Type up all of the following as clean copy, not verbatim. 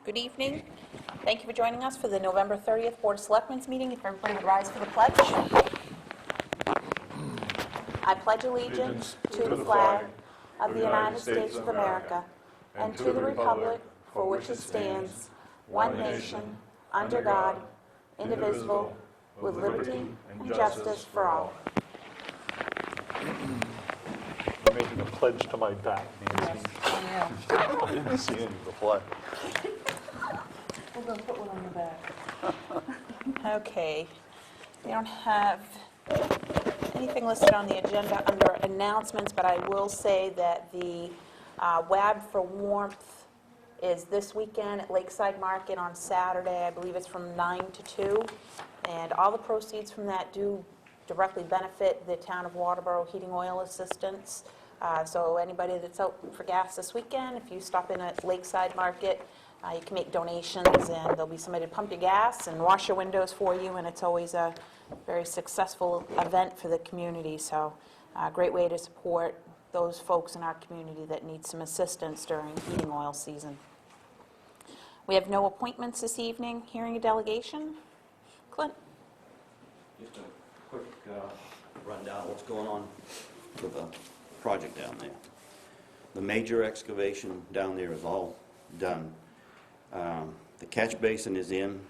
Good evening. Thank you for joining us for the November 30th Board of Selectmen's meeting. If everybody would rise for the pledge. I pledge allegiance to the flag of the United States of America and to the republic for which it stands, one nation, under God, indivisible, with liberty and justice for all. I'm making a pledge to my back, Nancy. I didn't see any of the flag. We're going to put one on the back. Okay. We don't have anything listed on the agenda under announcements, but I will say that the WAB for Warmth is this weekend at Lakeside Market on Saturday. I believe it's from 9 to 2. And all the proceeds from that do directly benefit the town of Waterboro Heating Oil Assistance. So anybody that's out for gas this weekend, if you stop in at Lakeside Market, you can make donations, and there'll be somebody to pump your gas and wash your windows for you, and it's always a very successful event for the community. So a great way to support those folks in our community that need some assistance during heating oil season. We have no appointments this evening. Hearing a delegation. Clint? Just a quick rundown of what's going on with the project down there. The major excavation down there is all done. The catch basin is in,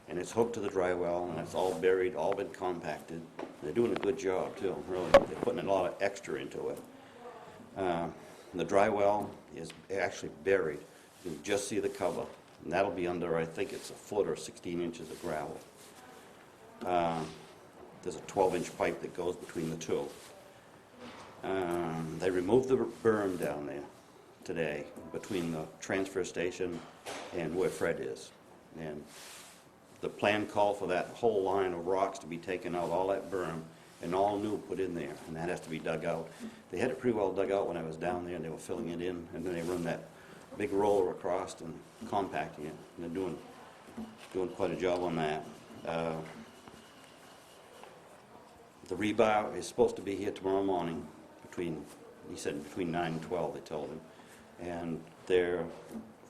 and it's hooked to the dry well, and it's all buried, all been compacted. They're doing a good job, too, really. They're putting a lot of extra into it. The dry well is actually buried. You can just see the cover, and that'll be under, I think it's a foot or 16 inches of gravel. There's a 12-inch pipe that goes between the two. They removed the berm down there today between the transfer station and where Fred is. And the plan called for that whole line of rocks to be taken out, all that berm, and all new put in there, and that has to be dug out. They had it pretty well dug out when I was down there, and they were filling it in, and then they run that big roller across and compacting it. And they're doing quite a job on that. The rebar is supposed to be here tomorrow morning he said between 9 and 12, they told him. And their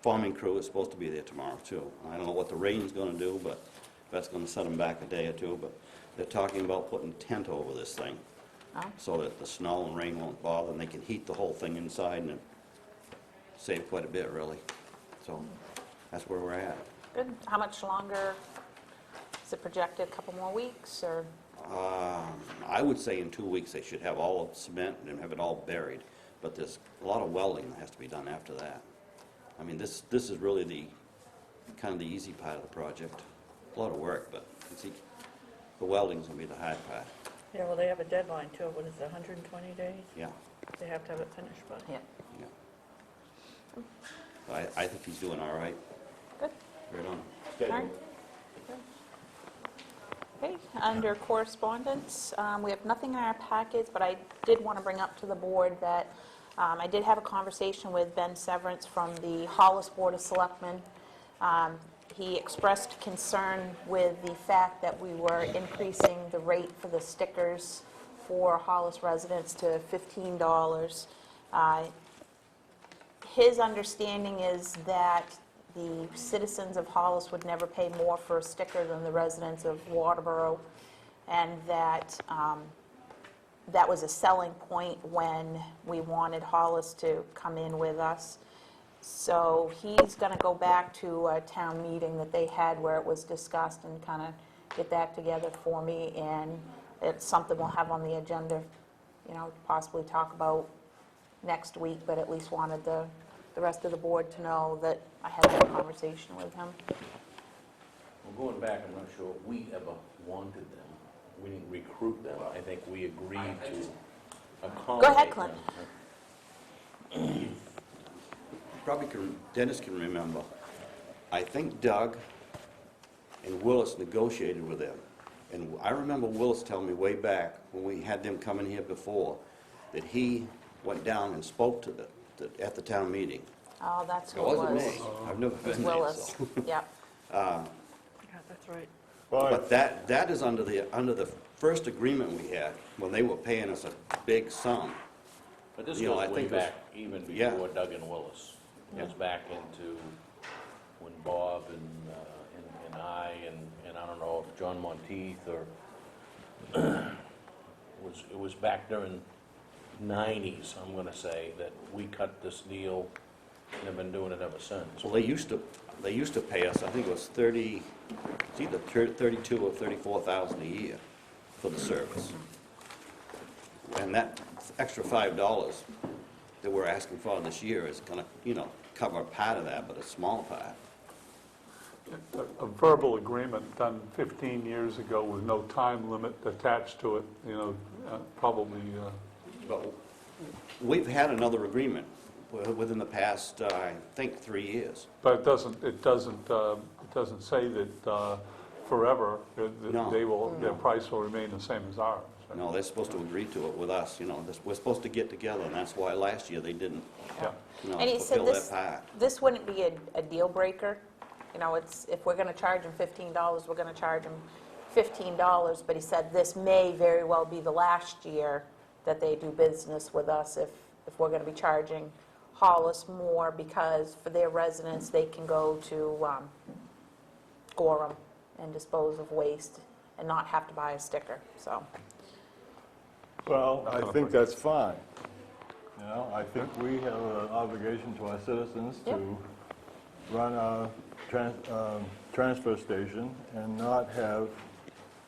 farming crew is supposed to be there tomorrow, too. I don't know what the rain's going to do, but that's going to set them back a day or two. But they're talking about putting a tent over this thing so that the snow and rain won't bother, and they can heat the whole thing inside, and it save quite a bit, really. So that's where we're at. Good. How much longer is it projected? A couple more weeks, or? I would say in 2 weeks they should have all of the cement and have it all buried. But there's a lot of welding that has to be done after that. I mean, this is really the easy part of the project. A lot of work, but the welding's going to be the hard part. Yeah, well, they have a deadline, too. What is it, 120 days? Yeah. They have to have it finished by. Yeah. Yeah. I think he's doing all right. Good. Right on. All right. Okay, under correspondence, we have nothing in our packets, but I did want to bring up to the board that I did have a conversation with Ben Severance from the Hollis Board of Selectmen. He expressed concern with the fact that we were increasing the rate for the stickers for Hollis residents to $15. His understanding is that the citizens of Hollis would never pay more for a sticker than the residents of Waterboro, and that that was a selling point when we wanted Hollis to come in with us. So he's going to go back to a town meeting that they had where it was discussed and kind of get that together for me, and it's something we'll have on the agenda, possibly talk about next week, but at least wanted the rest of the board to know that I had that conversation with him. Well, going back, I'm not sure if we ever wanted them. We didn't recruit them. I think we agreed to accommodate them. Go ahead, Clint. Dennis can remember. I think Doug and Willis negotiated with them. And I remember Willis telling me way back when we had them come in here before that he went down and spoke to at the town meeting. Oh, that's who It it wasn't was. me. I've never It was been there. Willis. So. Yep. Yeah, that's right. But that is under the first agreement we had when they were paying us a big sum. But this You know, goes I way think it was- back even Yeah. before Doug and Willis. It goes back into when Bob and I, and I don't know if John Monteith or, it was back during 90s, I'm gonna say, that we cut this deal, and have been doing it ever since. Well, they used to pay us, I think it was it's either 32 or 34,000 a year for the service. And that extra $5 that we're asking for this year is gonna, cover part of that, but a small part. A verbal agreement done 15 years ago with no time limit attached to it, probably, But we've had another agreement within the past, I think, 3 years. but it doesn't say that forever, that No. their price will remain the same as ours. No, they're supposed to agree to it with us, we're supposed to get together, and that's why last year they didn't, Yeah. And he said fulfill this, that part. this wouldn't be a deal breaker. If we're going to charge them $15, we're going to charge them $15. But he said this may very well be the last year that they do business with us if we're going to be charging Hollis more, because for their residents, they can go to Gorham and dispose of waste and not have to buy a sticker, so. Well, I think that's fine. I think we have an obligation to our citizens Yep. to run a transfer station and not have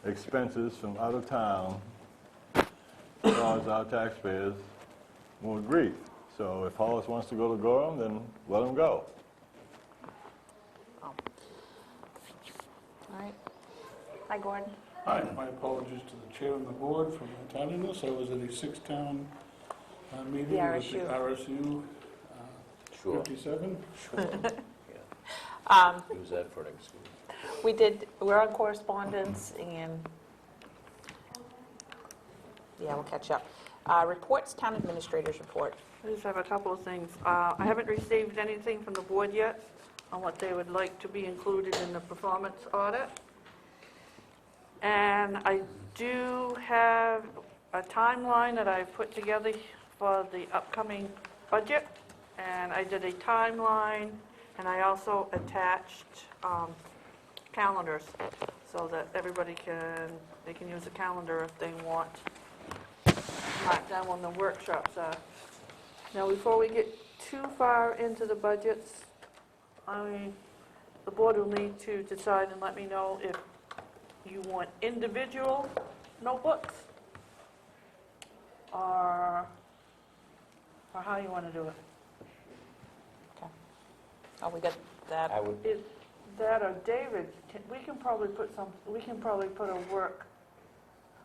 expenses from out of town cause our taxpayers more grief. So if Hollis wants to go to Gorham, then let them go. All right. Hi, Gordon. Hi, my apologies to the chair and the board for my tardiness. I was at a six-town meeting The with the RSU Sure. 57. Use that for an excuse. We're on correspondence, and, yeah, we'll catch up. Reports, town administrators report. I just have a couple of things. I haven't received anything from the board yet on what they would like to be included in the performance audit. And I do have a timeline that I've put together for the upcoming budget. And I did a timeline, and I also attached calendars so that everybody they can use a calendar if they want. Mark down when the workshops are. Now, before we get too far into the budgets, the board will need to decide and let me know if you want individual notebooks or how you want to do it. Okay. Oh, we got that. I would, Is that or David, we can probably put a work,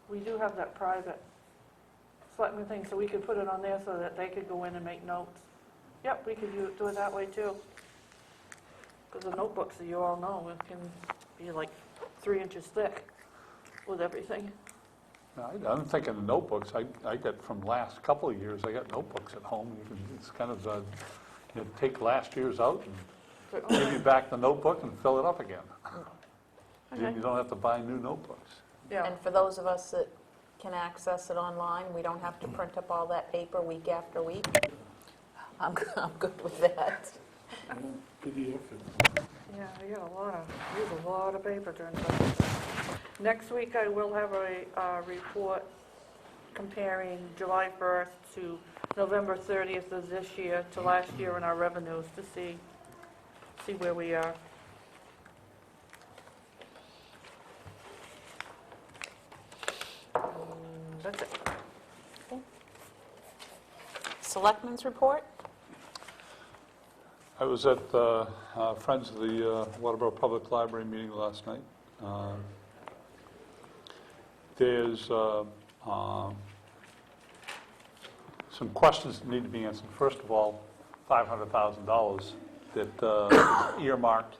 we do have that private selectmen thing, so we could put it on there so that they could go in and make notes. Yep, we could do it that way too. Because the notebooks, that you all know, it can be like 3 inches thick with everything. I'm thinking of notebooks. I got from last couple of years, I got notebooks at home. It's kind of, take last year's out and give you back the notebook and fill it up again. Okay. You don't have to buy new notebooks. Yeah, And for those of us that can access it online, we don't have to print up all that paper week after week. I'm good with that. PDF. yeah, I got use a lot of paper during the budget. Next week, I will have a report comparing July 1st to November 30th of this year to last year in our revenues to see where we are. That's it. Selectmen's report? I was at Friends of the Waterboro Public Library meeting last night. There's some questions that need to be answered. First of all, $500,000 that earmarked.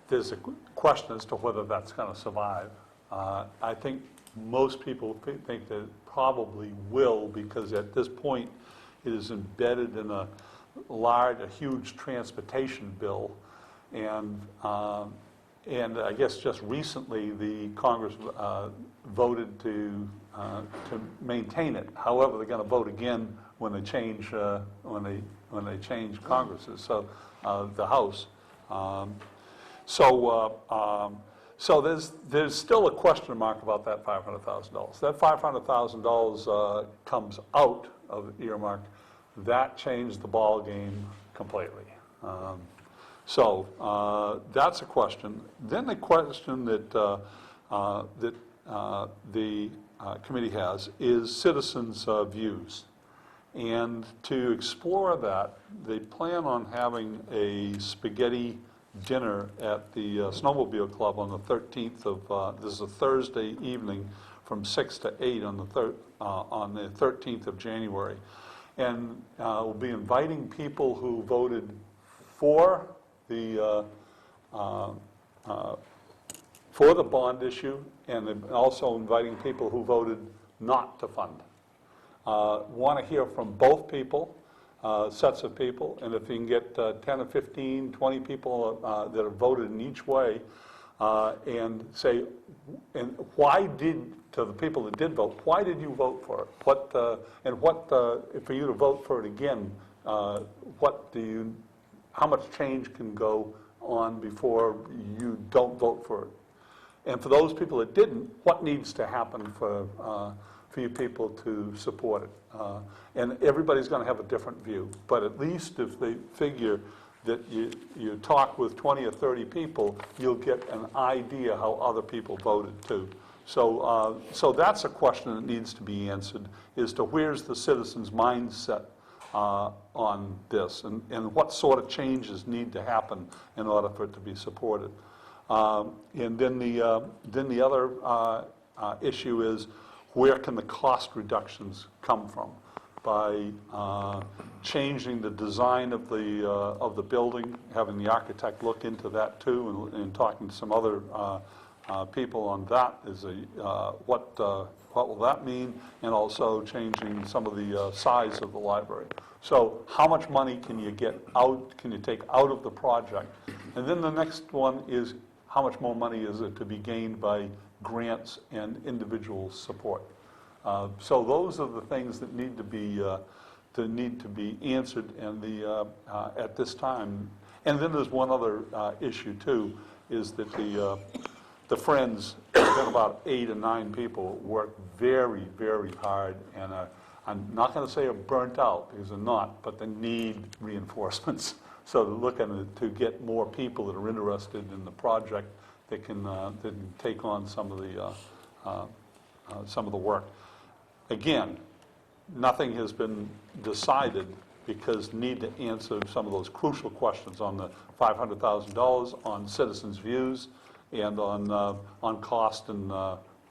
There's a question as to whether that's going to survive. I think most people think that it probably will, because at this point it is embedded in a huge transportation bill, and And I guess just recently, the Congress voted to maintain it. However, they're going to vote again when they change Congresses, so the House. So there's still a question mark about that $500,000. That $500,000 comes out of earmark. That changed the ball game completely. So that's a question. Then the question that the committee has is citizens' views. And to explore that, they plan on having a spaghetti dinner at the Snowmobile Club on the 13th of, this is a Thursday evening from 6 to 8 on the 13th of January. And we'll be inviting people who voted for the bond issue, and also inviting people who voted not to fund. Want to hear from both people, sets of people, and if you can get 10 or 15, 20 people that have voted in each way, and say, and why did, to the people that did vote, why did you vote for it? For you to vote for it again, how much change can go on before you don't vote for it? And for those people that didn't, what needs to happen for you people to support it? And everybody's going to have a different view, but at least if they figure that you talk with 20 or 30 people, you'll get an idea how other people voted too. So that's a question that needs to be answered, as to where's the citizens' mindset on this, and what sort of changes need to happen in order for it to be supported. And then the other issue is, where can the cost reductions come from? By changing the design of the building, having the architect look into that too, and talking to some other people on that, is what will that mean, and also changing some of the size of the library. So how much money can you take out of the project? And then the next one is, how much more money is it to be gained by grants and individual support? So those are the things that need to be answered at this time. And then there's one other issue too, is that the Friends, about 8 or 9 people, work very, very hard, and I'm not going to say are burnt out, because they're not, but they need reinforcements. So they're looking to get more people that are interested in the project that can take on some of the work. Again, nothing has been decided, because need to answer some of those crucial questions on the $500,000, on citizens' views, and on cost and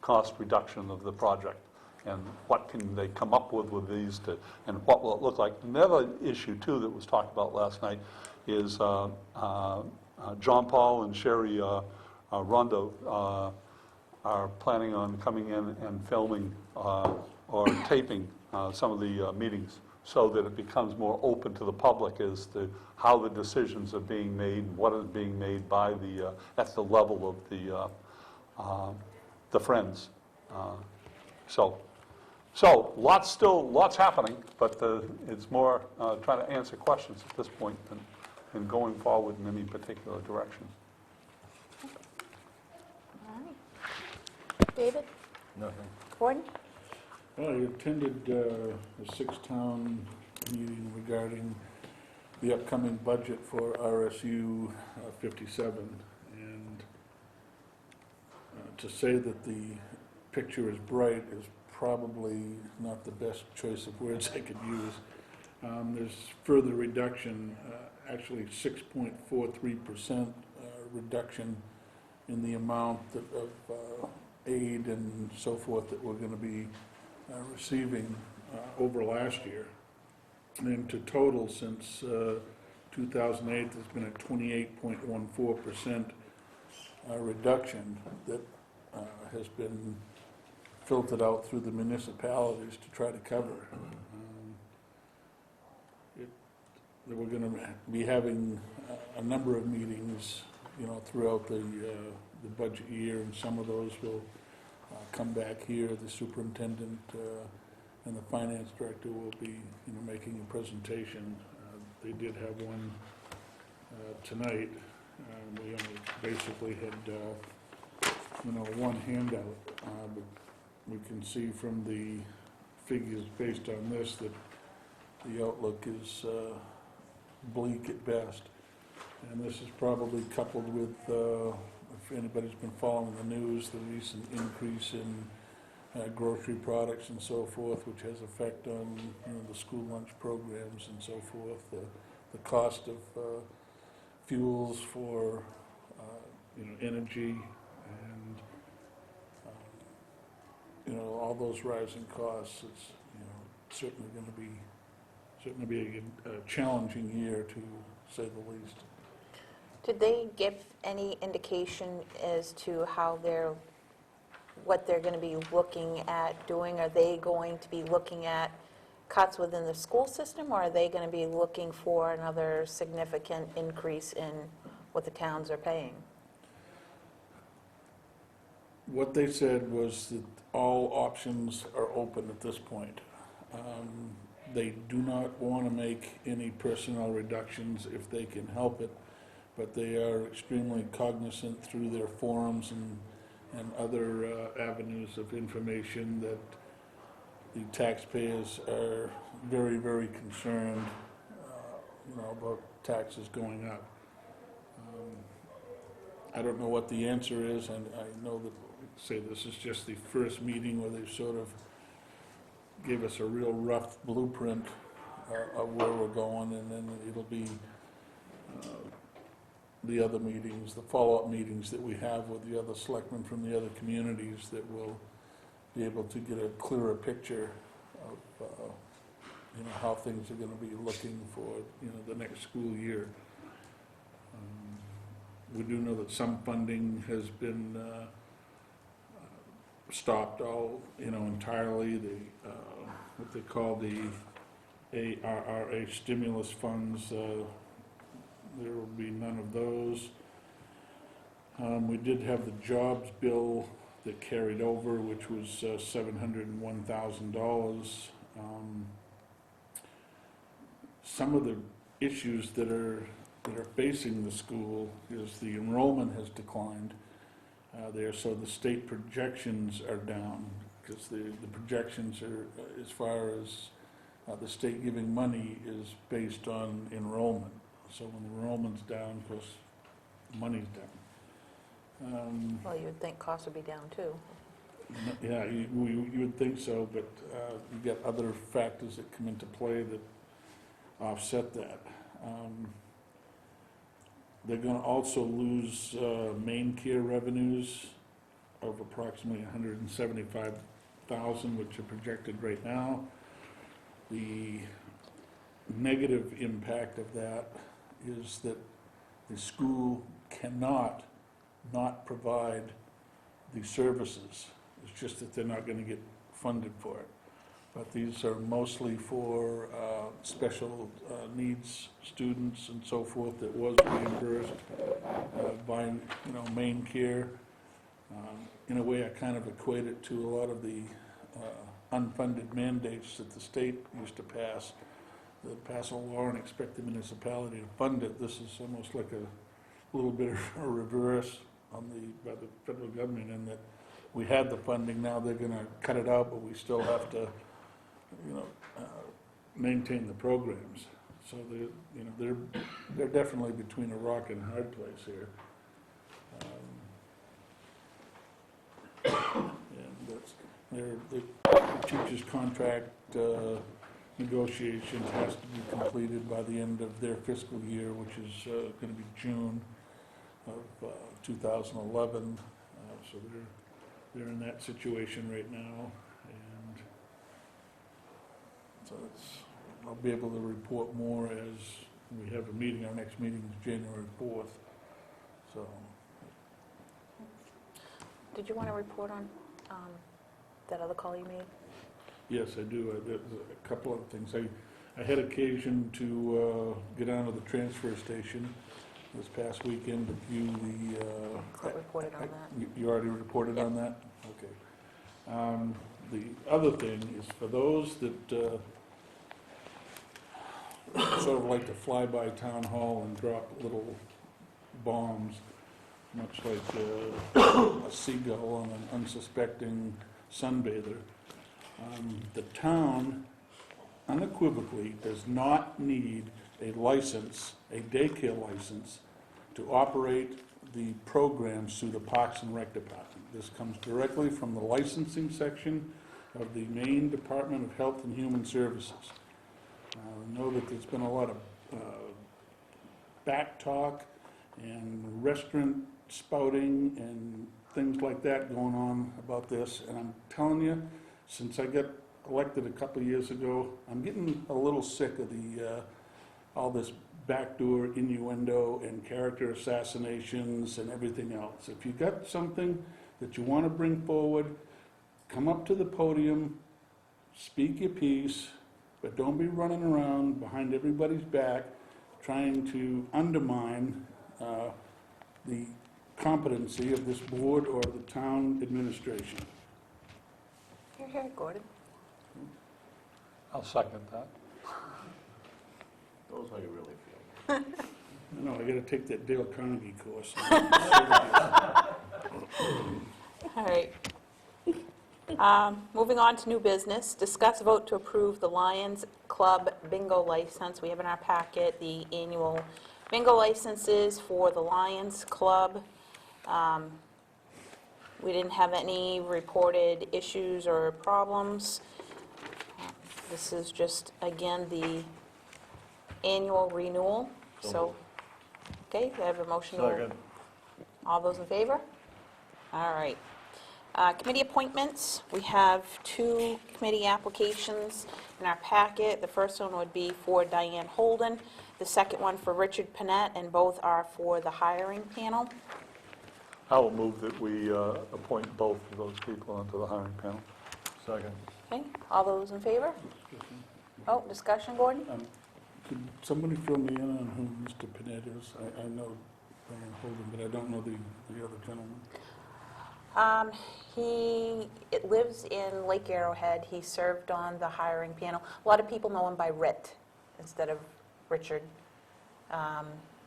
cost reduction of the project, and what can they come up with these and what will it look like. Another issue too that was talked about last night is John Paul and Sherry Rondo are planning on coming in and filming or taping some of the meetings, so that it becomes more open to the public as to how the decisions are being made, and what is being made by at the level of the Friends. So lots happening, but it's more trying to answer questions at this point than going forward in any particular direction. All right. David? Nothing. Gordon? Well, I attended a 6-town meeting regarding the upcoming budget for RSU 57, and to say that the picture is bright is probably not the best choice of words I could use. There's further reduction, actually 6.43% reduction in the amount of aid and so forth that we're going to be receiving over last year. And to total, since 2008, there's been a 28.14% reduction that has been filtered out through the municipalities to try to cover. We're going to be having a number of meetings throughout the budget year, and some of those will come back here. The superintendent and the finance director will be, making a presentation. They did have one tonight. We only basically had, one handout, but we can see from the figures based on this that the outlook is bleak at best. And this is probably coupled with, if anybody's been following the news, the recent increase in grocery products and so forth, which has effect on, the school lunch programs and so forth. The cost of fuels for, energy, and, all those rising costs. It's, certainly going to be a challenging year, to say the least. Did they give any indication as to what they're going to be looking at doing? Are they going to be looking at cuts within the school system, or are they going to be looking for another significant increase in what the towns are paying? What they said was that all options are open at this point. They do not want to make any personnel reductions if they can help it, but they are extremely cognizant through their forums and other avenues of information that the taxpayers are very, very concerned, about taxes going up. I don't know what the answer is, and I know that, say, this is just the first meeting where they sort of gave us a real rough blueprint of where we're going, and then it'll be the other meetings, the follow-up meetings that we have with the other selectmen from the other communities, that will be able to get a clearer picture of, how things are going to be looking for, the next school year. We do know that some funding has been stopped entirely. What they call the ARRA stimulus funds, there will be none of those. We did have the jobs bill that carried over, which was $701,000. Some of the issues that are facing the school is the enrollment has declined there, so the state projections are down, because the projections are, as far as the state giving money, is based on enrollment. So when the enrollment's down, of course, money's down. Well, you would think costs would be down too. Yeah, you would think so, but you've got other factors that come into play that offset that. They're going to also lose Maine Care revenues of approximately $175,000, which are projected right now. The negative impact of that is that the school cannot not provide the services. It's just that they're not going to get funded for it. But these are mostly for special needs students and so forth that was reimbursed by, Maine Care. In a way, I kind of equate it to a lot of the unfunded mandates that the state used to pass. They pass a law and expect the municipality to fund it. This is almost like a little bit of a reverse by the federal government, in that we had the funding, now they're going to cut it out, but we still have to maintain the programs. So they're definitely between a rock and a hard place here. And the teachers' contract negotiations has to be completed by the end of their fiscal year, which is going to be June of 2011. So they're in that situation right now. So I'll be able to report more as we have a meeting. Our next meeting is January 4th. So. Did you want to report on that other call you made? Yes, I do. There's a couple of things. I had occasion to get down to the transfer station this past weekend to view the... Clint reported on that. You already reported Yep. on that? Okay. The other thing is for those that sort of like to fly by town hall and drop little bombs, much like a seagull on an unsuspecting sunbather. The town unequivocally does not need a license, a daycare license, to operate the programs through the Parks and Rec Department. This comes directly from the licensing section of the Maine Department of Health and Human Services. I know that there's been a lot of back talk and restaurant spouting and things like that going on about this, and I'm telling you, since I got elected a couple of years ago, I'm getting a little sick of all this backdoor innuendo and character assassinations and everything else. If you got something that you want to bring forward, come up to the podium, speak your piece, but don't be running around behind everybody's back trying to undermine the competency of this board or the town administration. Here, here, Gordon. I'll second that. Knows how you really feel. No, I gotta take that Dale Carnegie course. All right. Moving on to new business, discuss vote to approve the Lions Club bingo license. We have in our packet the annual bingo licenses for the Lions Club. We didn't have any reported issues or problems. This is just, again, the annual renewal, so, okay, do I have a motion? Second. All those in favor? All right. Committee appointments, we have 2 committee applications in our packet. The first one would be for Diane Holden, the second one for Richard Panett, and both are for the hiring panel. I will move that we appoint both of those people onto the hiring panel. Second. Okay, all those in favor? Oh, discussion, Gordon? Could somebody fill me in on who Mr. Panett is? I know Diane Holden, but I don't know the other gentleman. He lives in Lake Arrowhead. He served on the hiring panel. A lot of people know him by Rit instead of Richard.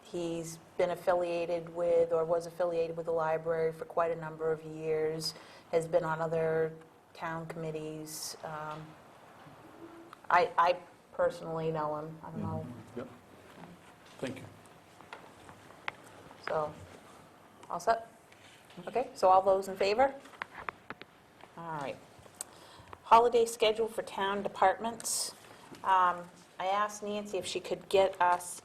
He's been affiliated with, or was affiliated with the library for quite a number of years, has been on other town committees. I personally know him. I don't know, Yep. Thank you. so, all set? Okay, so all those in favor? All right. Holiday schedule for town departments. I asked Nancy if she could get us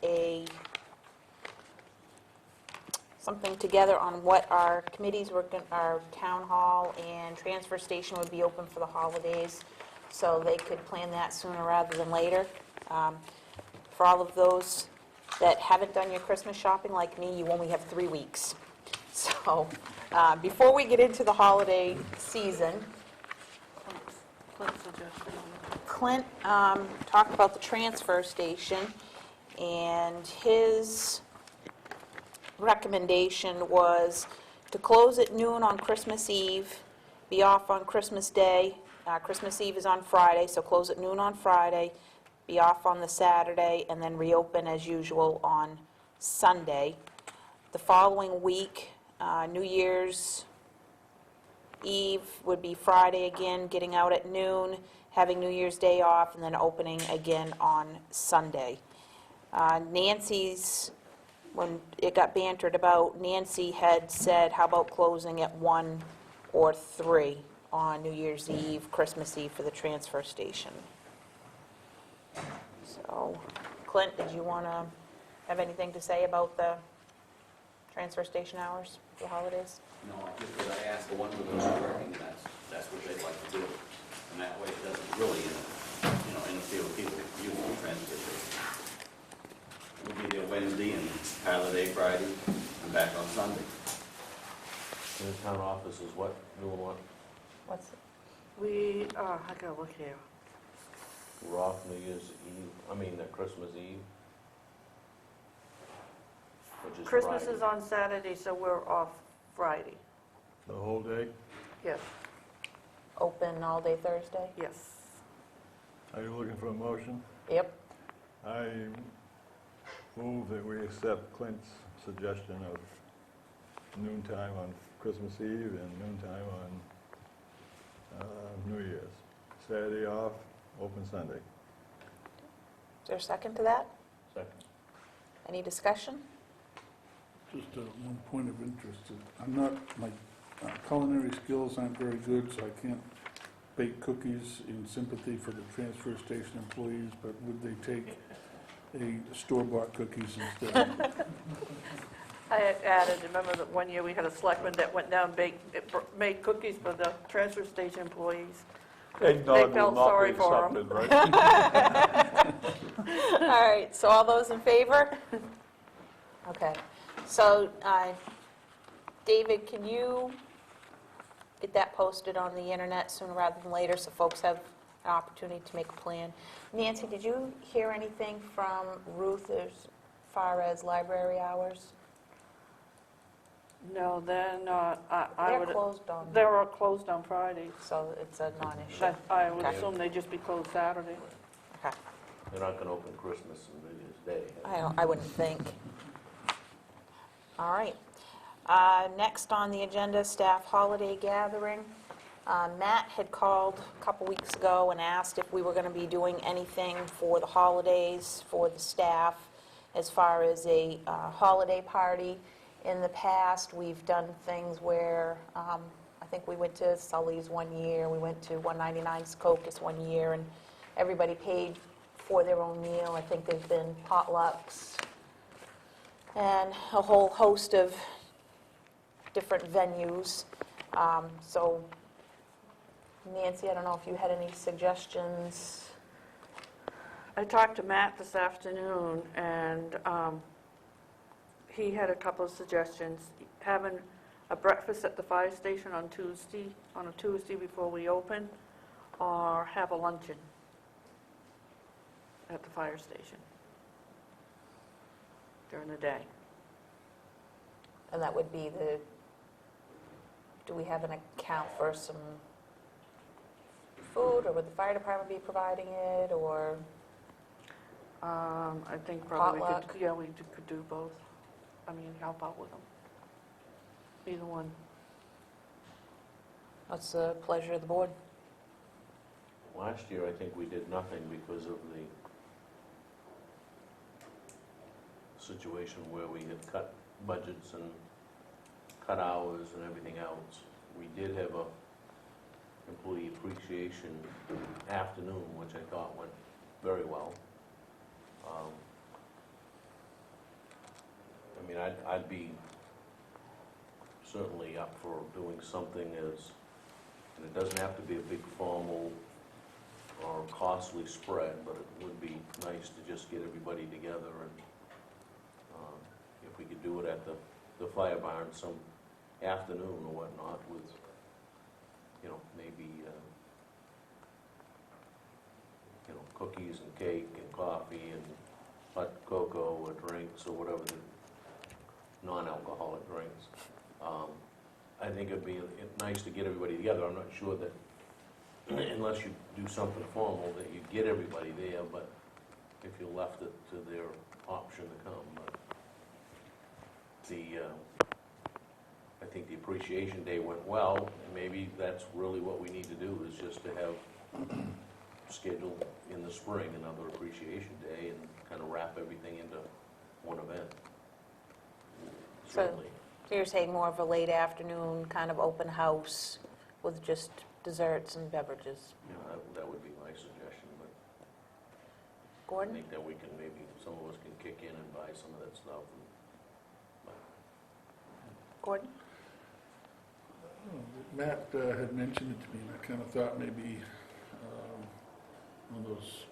something together on what our committees were, our town hall and transfer station would be open for the holidays, so they could plan that sooner rather than later. For all of those that haven't done your Christmas shopping like me, you only have 3 weeks. So, before we get into the holiday season, Clint suggested on it. Clint talked about the transfer station, and his recommendation was to close at noon on Christmas Eve, be off on Christmas Day. Christmas Eve is on Friday, so close at noon on Friday, be off on the Saturday, and then reopen as usual on Sunday. The following week, New Year's Eve would be Friday again, getting out at noon, having New Year's Day off, and then opening again on Sunday. Nancy's, when it got bantered about, Nancy had said, how about closing at 1 or 3 on New Year's Eve, Christmas Eve for the transfer station. So, Clint, did you want to have anything to say about the transfer station hours for the holidays? No, just that I asked the one with the working, and that's what they'd like to do. And that way it doesn't really, interfere with people using the transfer station. We'll be there Wednesday and part of the day Friday, and back on Sunday. And the town office is what, doing what? What's, I gotta look here. We're off New Year's Eve, Christmas Eve. which is Christmas Friday. is on Saturday, so we're off Friday. The whole day? Yes, Open all day Thursday? yes. Are you looking for a motion? Yep. I move that we accept Clint's suggestion of noontime on Christmas Eve and noontime on New Year's. Saturday off, open Sunday. Is there a second to that? Second. Any discussion? Just one point of interest. I'm not, my culinary skills aren't very good, so I can't bake cookies in sympathy for the transfer station employees, but would they take a store-bought cookies instead? I had added, remember that one year we had a selectman that went down and made cookies for the transfer station employees. Eggnog will felt not sorry be for 'em. accepted, right? All right, so all those in favor? Okay, so, David, can you get that posted on the internet sooner rather than later so folks have an opportunity to make a plan? Nancy, did you hear anything from Ruth as far as library hours? No, they're not, I They're would, closed on, they're all closed on Fridays. so it's a non-issue. I would Okay. assume they'd just be closed Saturday. Okay. They're not going to open Christmas and New Year's Day. I wouldn't think. All right. Next on the agenda, staff holiday gathering. Matt had called a couple weeks ago and asked if we were going to be doing anything for the holidays for the staff as far as a holiday party. In the past, we've done things where, I think we went to Sully's one year, we went to 199 Secocas one year, and everybody paid for their own meal. I think there's been potlucks and a whole host of different venues. So Nancy, I don't know if you had any suggestions. I talked to Matt this afternoon, and he had a couple of suggestions. Having a breakfast at the fire station on a Tuesday before we open, or have a luncheon at the fire station during the day. And that would be do we have an account for some food, or would the fire department be providing it, or? I think probably we Potluck. could, yeah, we could do both. I mean, help out with them. Either one. What's the pleasure of the board? Last year, I think we did nothing because of the situation where we had cut budgets and cut hours and everything else. We did have a employee appreciation afternoon, which I thought went very well. I mean, I'd be certainly up for doing something and it doesn't have to be a big formal or costly spread, but it would be nice to just get everybody together and if we could do it at the fire barn some afternoon or whatnot with, maybe, cookies and cake and coffee and hot cocoa or drinks or whatever the non-alcoholic drinks. I think it'd be nice to get everybody together. I'm not sure that, unless you do something formal, that you get everybody there, but if you left it to their option to come. But I think the appreciation day went well, and maybe that's really what we need to do, is just to have scheduled in the spring another appreciation day and kind of wrap everything into one event. Certainly. So you're saying more of a late afternoon kind of open house with just desserts and beverages? That would be my suggestion, but I Gordon? think that we can, maybe some of us can kick in and buy some of that stuff. Gordon? Matt had mentioned it to me, and I kind of thought maybe one of those,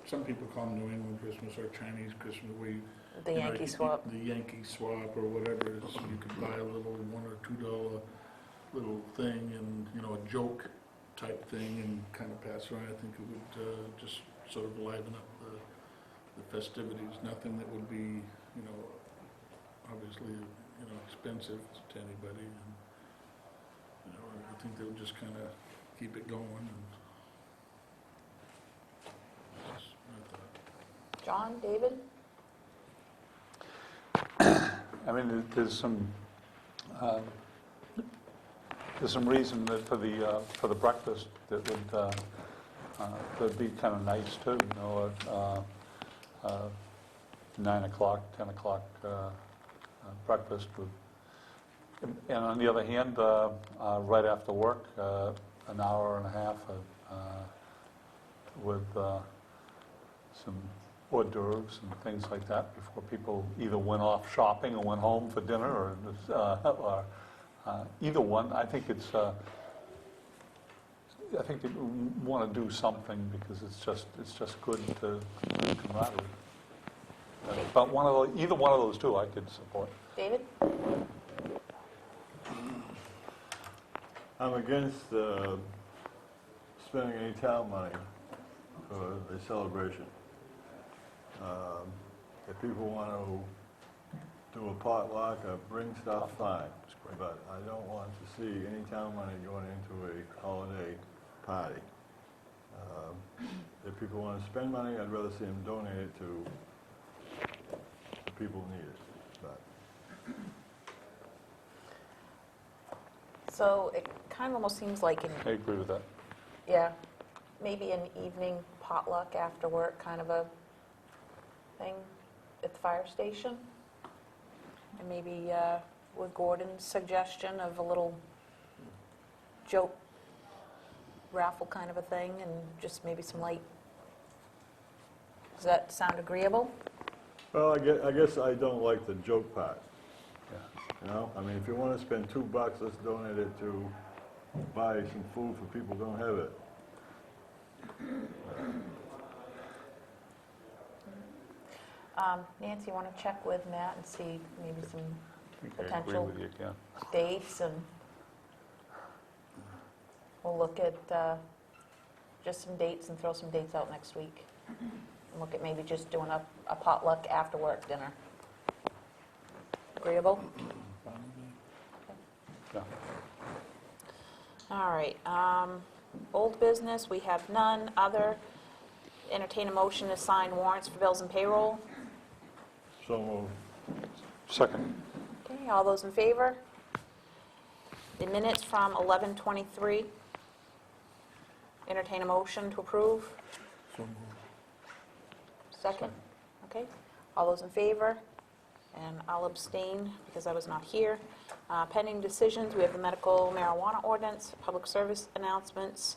some people call them New England Christmas or Chinese Christmas, where you, The you know, Yankee you- swap? The Yankee swap or whatever it is, you could buy a little $1 or $2 little thing and, a joke type thing and kind of pass around. I think it would just sort of liven up the festivities, nothing that would be, obviously, expensive to anybody. And, I think they'll just kind of keep it going. And that's my thought. John, David? I mean, there's some reason that for the breakfast that would be kind of nice too, 9 o'clock, 10 o'clock breakfast with, and on the other hand, right after work, an hour and a half with some hors d'oeuvres and things like that before people either went off shopping or went home for dinner, or either one. I think I think they want to do something because it's just good to camaraderie. But either one of those two I could support. David? I'm against spending any town money for a celebration. If people want to do a potluck or bring stuff, fine. But I don't want to see any town money going into a holiday party. If people want to spend money, I'd rather see them donate it to the people who need it. But So it kind of almost seems like, I agree with that. yeah, maybe an evening potluck after work kind of a thing at the fire station. And maybe with Gordon's suggestion of a little joke raffle kind of a thing, and just maybe some light. Does that sound agreeable? well, I guess I don't like the joke part. Yeah. I mean, if you want to spend $2, let's donate it to buy some food for people who don't have it. Nancy, you want to check with Matt and see maybe some I think I agree potential with you, yeah. dates, and we'll look at just some dates and throw some dates out next week. And look at maybe just doing a potluck after work dinner. Agreeable? Yeah. All right, old business, we have none. Other, entertain a motion to sign warrants for bills and payroll. So moved. Second. Okay, all those in favor? The minutes from 11:23. Entertain a motion to approve. So moved. Second? Okay, all those in favor? And I'll abstain because I was not here. Pending decisions, we have the medical marijuana ordinance, public service announcements,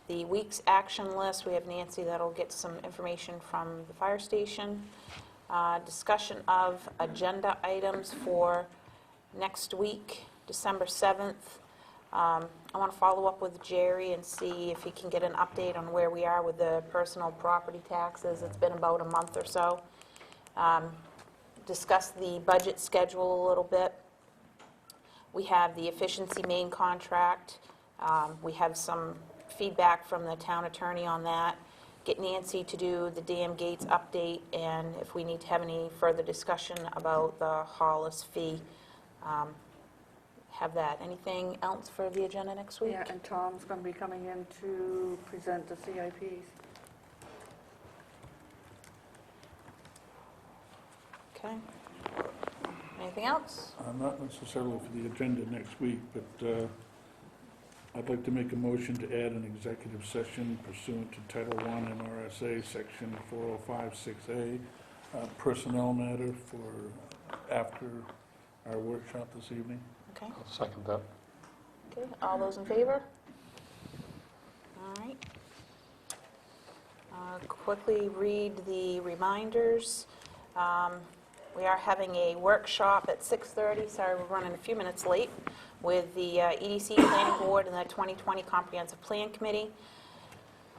the week's action list. We have Nancy that'll get some information from the fire station. Discussion of agenda items for next week, December 7th. I want to follow up with Jerry and see if he can get an update on where we are with the personal property taxes. It's been about a month or so. Discuss the budget schedule a little bit. We have the Efficiency Maine contract. We have some feedback from the town attorney on that. Get Nancy to do the dam gates update, and if we need to have any further discussion about the Hollis fee, have that. Anything else for the agenda next week? Yeah, and Tom's going to be coming in to present the CIPs. Okay. Anything else? Not necessarily for the agenda next week, but I'd like to make a motion to add an executive session pursuant to Title I MRSA, Section 4056A, personnel matter for after our workshop this evening. Okay. I'll second that. Okay, all those in favor? All right. Quickly read the reminders. We are having a workshop at 6:30, sorry we're running a few minutes late, with the EDC Planning Board and the 2020 Comprehensive Plan Committee.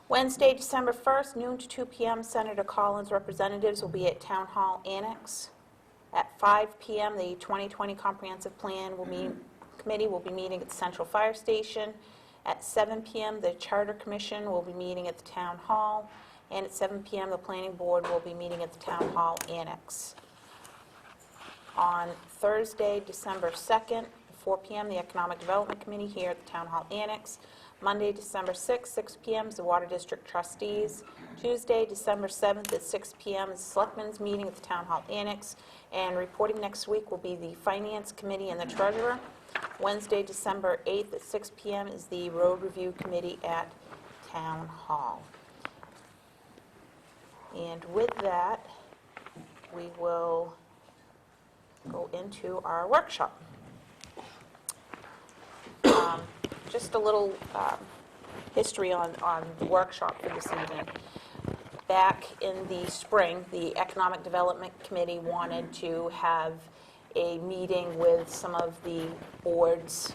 Wednesday, December 1st, noon to 2 p.m., Senator Collins' representatives will be at Town Hall Annex. At 5 p.m., the 2020 Comprehensive Plan Committee will be meeting at the Central Fire Station. At 7 p.m., the Charter Commission will be meeting at the Town Hall. And at 7 PM, the planning board will be meeting at the Town Hall Annex. On Thursday, December 2nd, 4 PM, the Economic Development Committee here at the Town Hall Annex. Monday, December 6th, 6 PM is the Water District Trustees. Tuesday, December 7th at 6 PM is the Selectmen's meeting at the Town Hall Annex. And reporting next week will be the Finance Committee and the Treasurer. Wednesday, December 8th at 6 PM is the Road Review Committee at Town Hall. And with that, we will go into our workshop. Just a little history on the workshop for this evening. Back in the spring, the Economic Development Committee wanted to have a meeting with some of the boards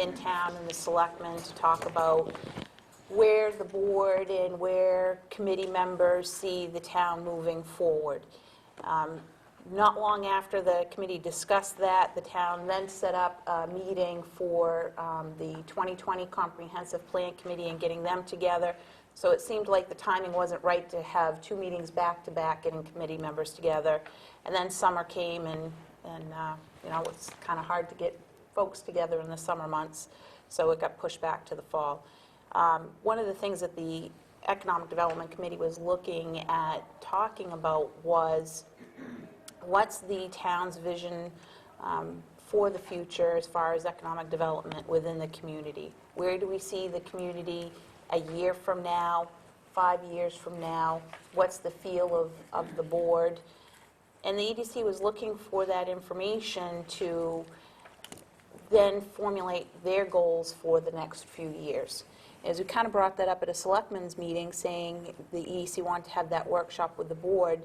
in town and the selectmen to talk about where the board and where committee members see the town moving forward. Not long after the committee discussed that, the town then set up a meeting for the 2020 Comprehensive Plan Committee and getting them together. So it seemed like the timing wasn't right to have two meetings back-to-back, getting committee members together. And then summer came, and it's kind of hard to get folks together in the summer months, so it got pushed back to the fall. One of the things that the Economic Development Committee was looking at talking about was what's the town's vision for the future as far as economic development within the community? Where do we see the community a year from now, 5 years from now? What's the feel of the board? And the EDC was looking for that information to then formulate their goals for the next few years. As we kind of brought that up at a selectmen's meeting, saying the EDC wanted to have that workshop with the board,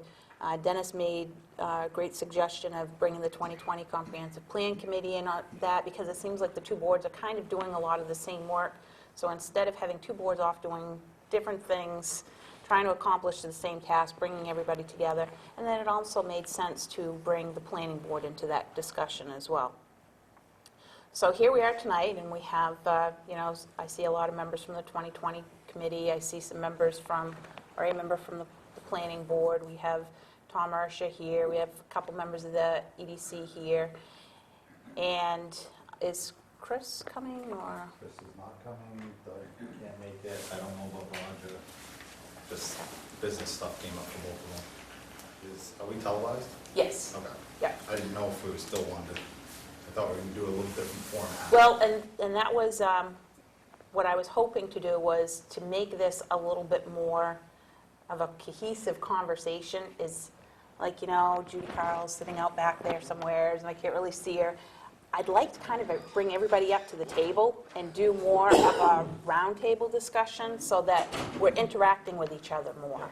Dennis made a great suggestion of bringing the 2020 Comprehensive Plan Committee in on that, because it seems like the two boards are kind of doing a lot of the same work. So instead of having two boards off doing different things, trying to accomplish the same task, bringing everybody together, and then it also made sense to bring the planning board into that discussion as well. So here we are tonight, and we have, I see a lot of members from the 2020 committee. I see some members or a member from the planning board. We have Tom Ursha here. We have a couple members of the EDC here. And is Chris coming, or? Chris is not coming, Doug can't make it, I don't know about Roger. Just business stuff came up for both of them. Are we televised? Yes. Okay. Yeah. I didn't know if we still wanted, I thought we were gonna do a little different format. Well, and that was, what I was hoping to do was to make this a little bit more of a cohesive conversation. Is like, Judy Carl's sitting out back there somewhere, and I can't really see her. I'd like to kind of bring everybody up to the table and do more of a roundtable discussion so that we're interacting with each other more.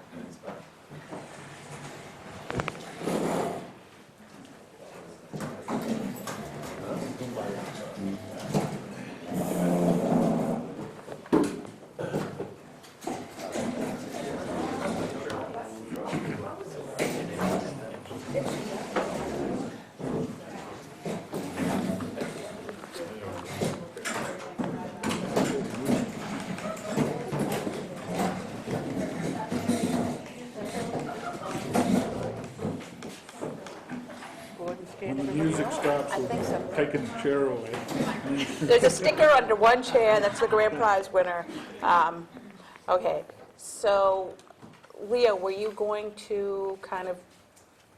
When the music stops, I we'll think be so. taking the chair away. There's a sticker under one chair, that's the grand prize winner. Okay, so Leo, were you going to kind of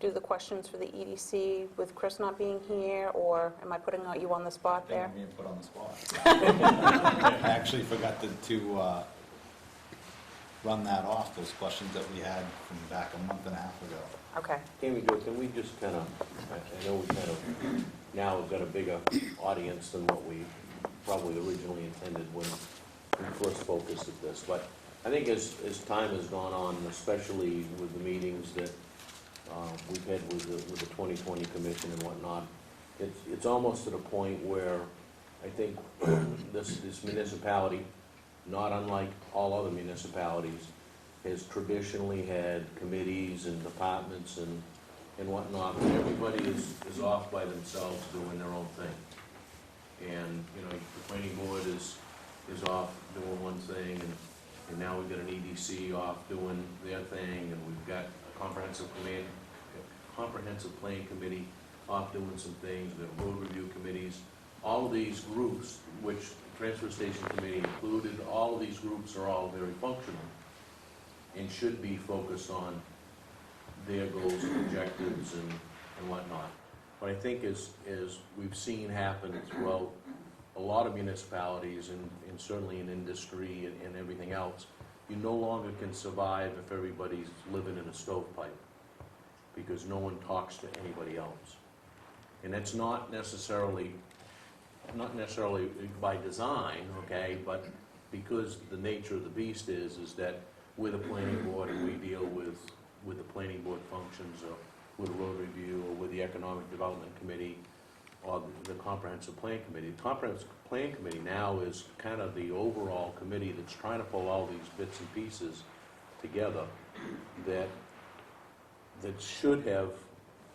do the questions for the EDC with Chris not being here, or am I putting you on the spot there? I'm being put on the spot. I actually forgot to run that off, those questions that we had from back a month and a half ago. Okay. Amy, can we just kind of, I know we kind of now have got a bigger audience than what we probably originally intended when we first focused at this, but I think as time has gone on, especially with the meetings that we've had with the 2020 Commission and whatnot, it's almost at a point where I think this municipality, not unlike all other municipalities, has traditionally had committees and departments and whatnot, but everybody is off by themselves doing their own thing. And, the planning board is off doing one thing, and and now we've got an EDC off doing their thing, and we've got a comprehensive plan committee off doing some things, we've got road review committees. All of these groups, which transfer station committee included, all of these groups are all very functional and should be focused on their goals and objectives and whatnot. But I think as we've seen happen throughout a lot of municipalities and certainly in industry and everything else, you no longer can survive if everybody's living in a stovepipe, because no one talks to anybody else. And that's not necessarily by design, okay, but because the nature of the beast is that we're the planning board and we deal with the planning board functions, or with a road review, or with the economic development committee, or the comprehensive plan committee. The comprehensive plan committee now is kind of the overall committee that's trying to pull all these bits and pieces together that should have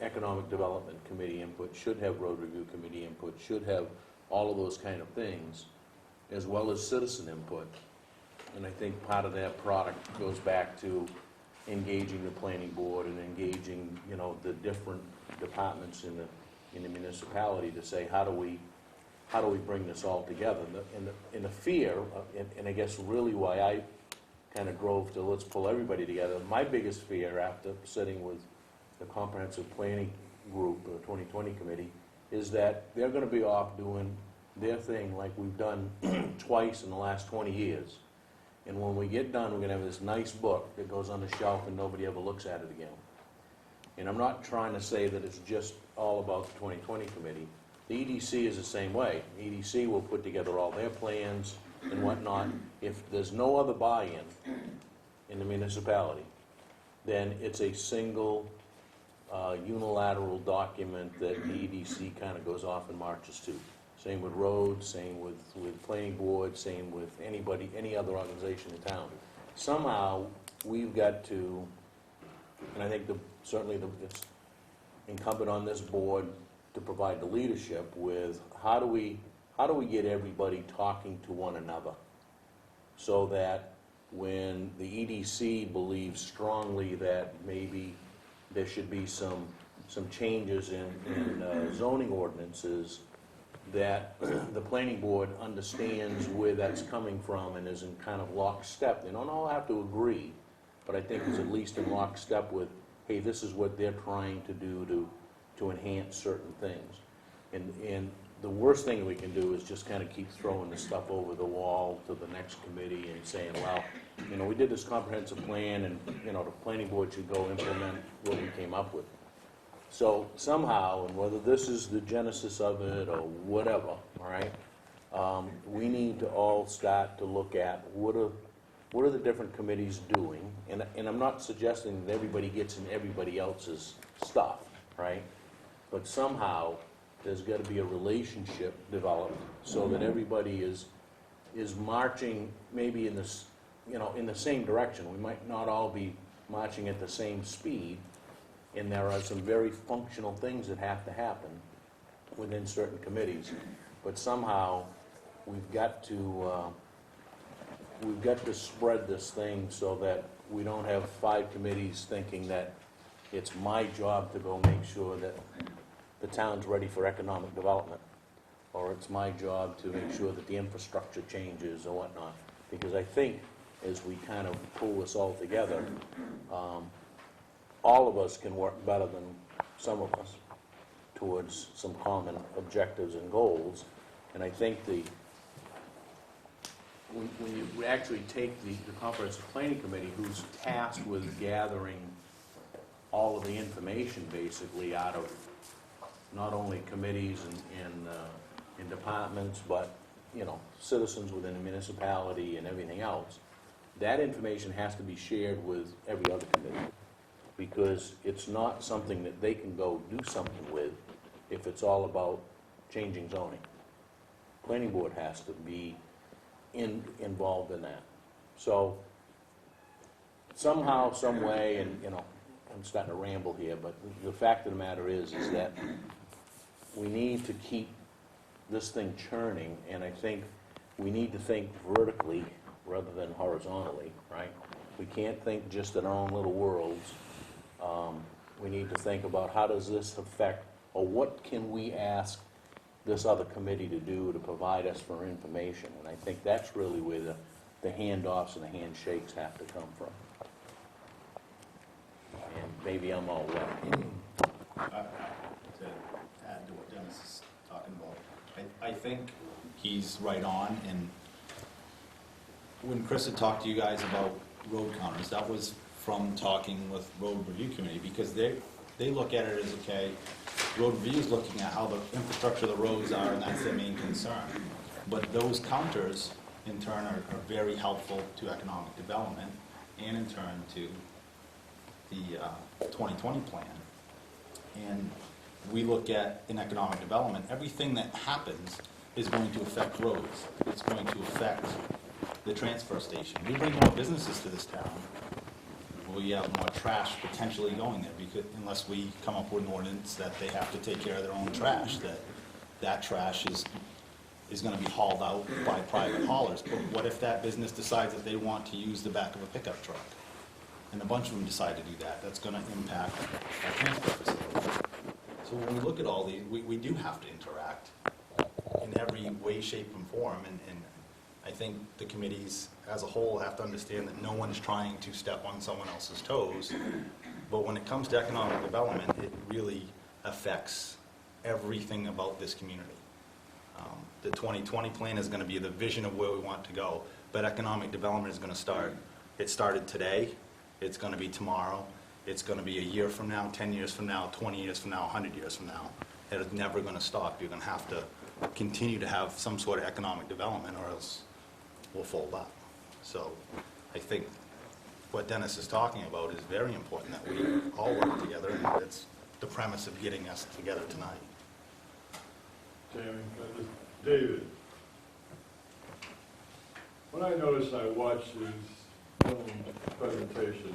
economic development committee input, should have road review committee input, should have all of those kind of things, as well as citizen input. And I think part of that product goes back to engaging the planning board and engaging, you know, the different departments in the municipality to say, how do we bring this all together? And the fear, and I guess really why I kind of drove to let's pull everybody together, my biggest fear after sitting with the comprehensive planning group, the 2020 committee, is that they're going to be off doing their thing like we've done twice in the last 20 years. And when we get done, we're going to have this nice book that goes on the shelf and nobody ever looks at it again. And I'm not trying to say that it's just all about the 2020 committee. The EDC is the same way. The EDC will put together all their plans and whatnot. If there's no other buy-in in the municipality, then it's a single unilateral document that the EDC kind of goes off and marches to. Same with roads, same with planning board, same with anybody, any other organization in town. Somehow, we've got to, and I think it's incumbent on this board to provide the leadership with how do we get everybody talking to one another, so that when the EDC believes strongly that maybe there should be some changes in zoning ordinances, that the planning board understands where that's coming from and is in kind of lockstep. They don't all have to agree, but I think is at least in lockstep with, hey, this is what they're trying to do to enhance certain things. And the worst thing we can do is just kind of keep throwing the stuff over the wall to the next committee and saying, well, you know, we did this comprehensive plan and, you know, the planning board should go implement what we came up with. So somehow, and whether this is the genesis of it or whatever, all right, we need to all start to look at what are the different committees doing, and I'm not suggesting that everybody gets in everybody else's stuff, right? But somehow there's got to be a relationship developed so that everybody is marching maybe in this, you know, in the same direction. We might not all be marching at the same speed. And there are some very functional things that have to happen within certain committees, but somehow we've got to spread this thing so that we don't have 5 committees thinking that it's my job to go make sure that the town's ready for economic development, or it's my job to make sure that the infrastructure changes or whatnot. Because I think as we kind of pull this all together, all of us can work better than some of us towards some common objectives and goals. And I think when you actually take the comprehensive planning committee, who's tasked with gathering all of the information basically out of not only committees and departments, but, you know, citizens within the municipality and everything else, that information has to be shared with every other committee, because it's not something that they can go do something with if it's all about changing zoning. Planning board has to be involved in that. So somehow, some way, and, you know, I'm starting to ramble here, but the fact of the matter is that we need to keep this thing churning, and I think we need to think vertically rather than horizontally, right? We can't think just in our own little worlds. We need to think about how does this affect, or what can we ask this other committee to do to provide us for information? And I think that's really where the handoffs and the handshakes have to come from. And maybe I'm all wet. To add to what Dennis is talking about, I think he's right on, and when Chris had talked to you guys about road counters, that was from talking with Road Review Committee, because they look at it as, okay, Road Review is looking at how the infrastructure of the roads are, and that's their main concern. But those counters, in turn, are very helpful to economic development, and in turn to the 2020 plan. And we look at, in economic development, everything that happens is going to affect roads. It's going to affect the transfer station. We bring more businesses to this town, we have more trash potentially going there, because unless we come up with an ordinance that they have to take care of their own trash, that trash is gonna be hauled out by private haulers. But what if that business decides that they want to use the back of a pickup truck? And a bunch of them decide to do that. That's gonna impact our transfer facility. So when we look at all these, we do have to interact in every way, shape, and form, and I think the committees as a whole have to understand that no one's trying to step on someone else's toes, but when it comes to economic development, it really affects everything about this community. The 2020 plan is going to be the vision of where we want to go, but economic development is going to start. It started today, it's going to be tomorrow, it's going to be a year from now, 10 years from now, 20 years from now, 100 years from now. It is never going to stop. You're going to have to continue to have some sort of economic development, or else we'll fold up. So I think what Dennis is talking about is very important, that we all work together, and that's the premise of getting us together tonight. Chairman, David, when I notice I watch these film presentations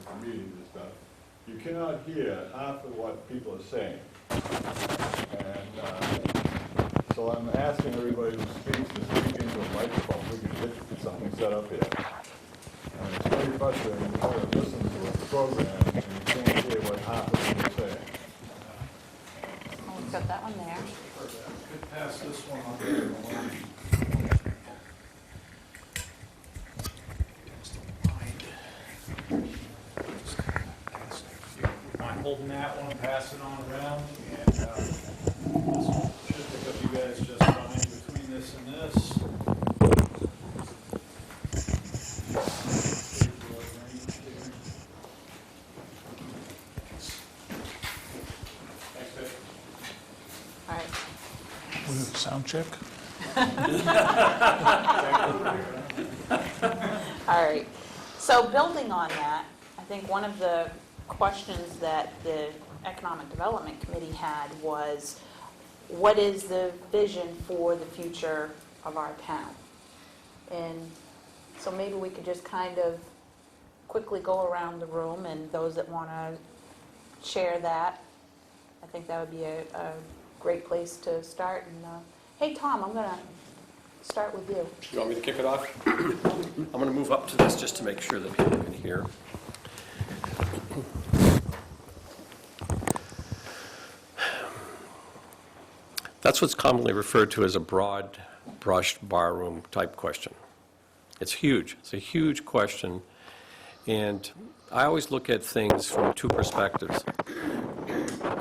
of meetings and stuff, you cannot hear half of what people are saying. And so I'm asking everybody who speaks to speak into a microphone. We can get something set up here. And it's very frustrating to try to listen to a program and you can't hear what half of them are saying. Oh, we've got that one there. Could pass this one on there. Mind holding that one, pass it on around, and this one should pick up you guys just fine between this and this. Thanks, Vic. All right. Sound check? All right. So building on that, I think one of the questions that the Economic Development Committee had was, what is the vision for the future of our town? And so maybe we could just kind of quickly go around the room, and those that want to share that, I think that would be a great place to start. And hey, Tom, I'm going to start with you. You want me to kick it off? I'm going to move up to this just to make sure that people can hear. That's what's commonly referred to as a broad brushed barroom type question. It's huge. It's a huge question. And I always look at things from two perspectives.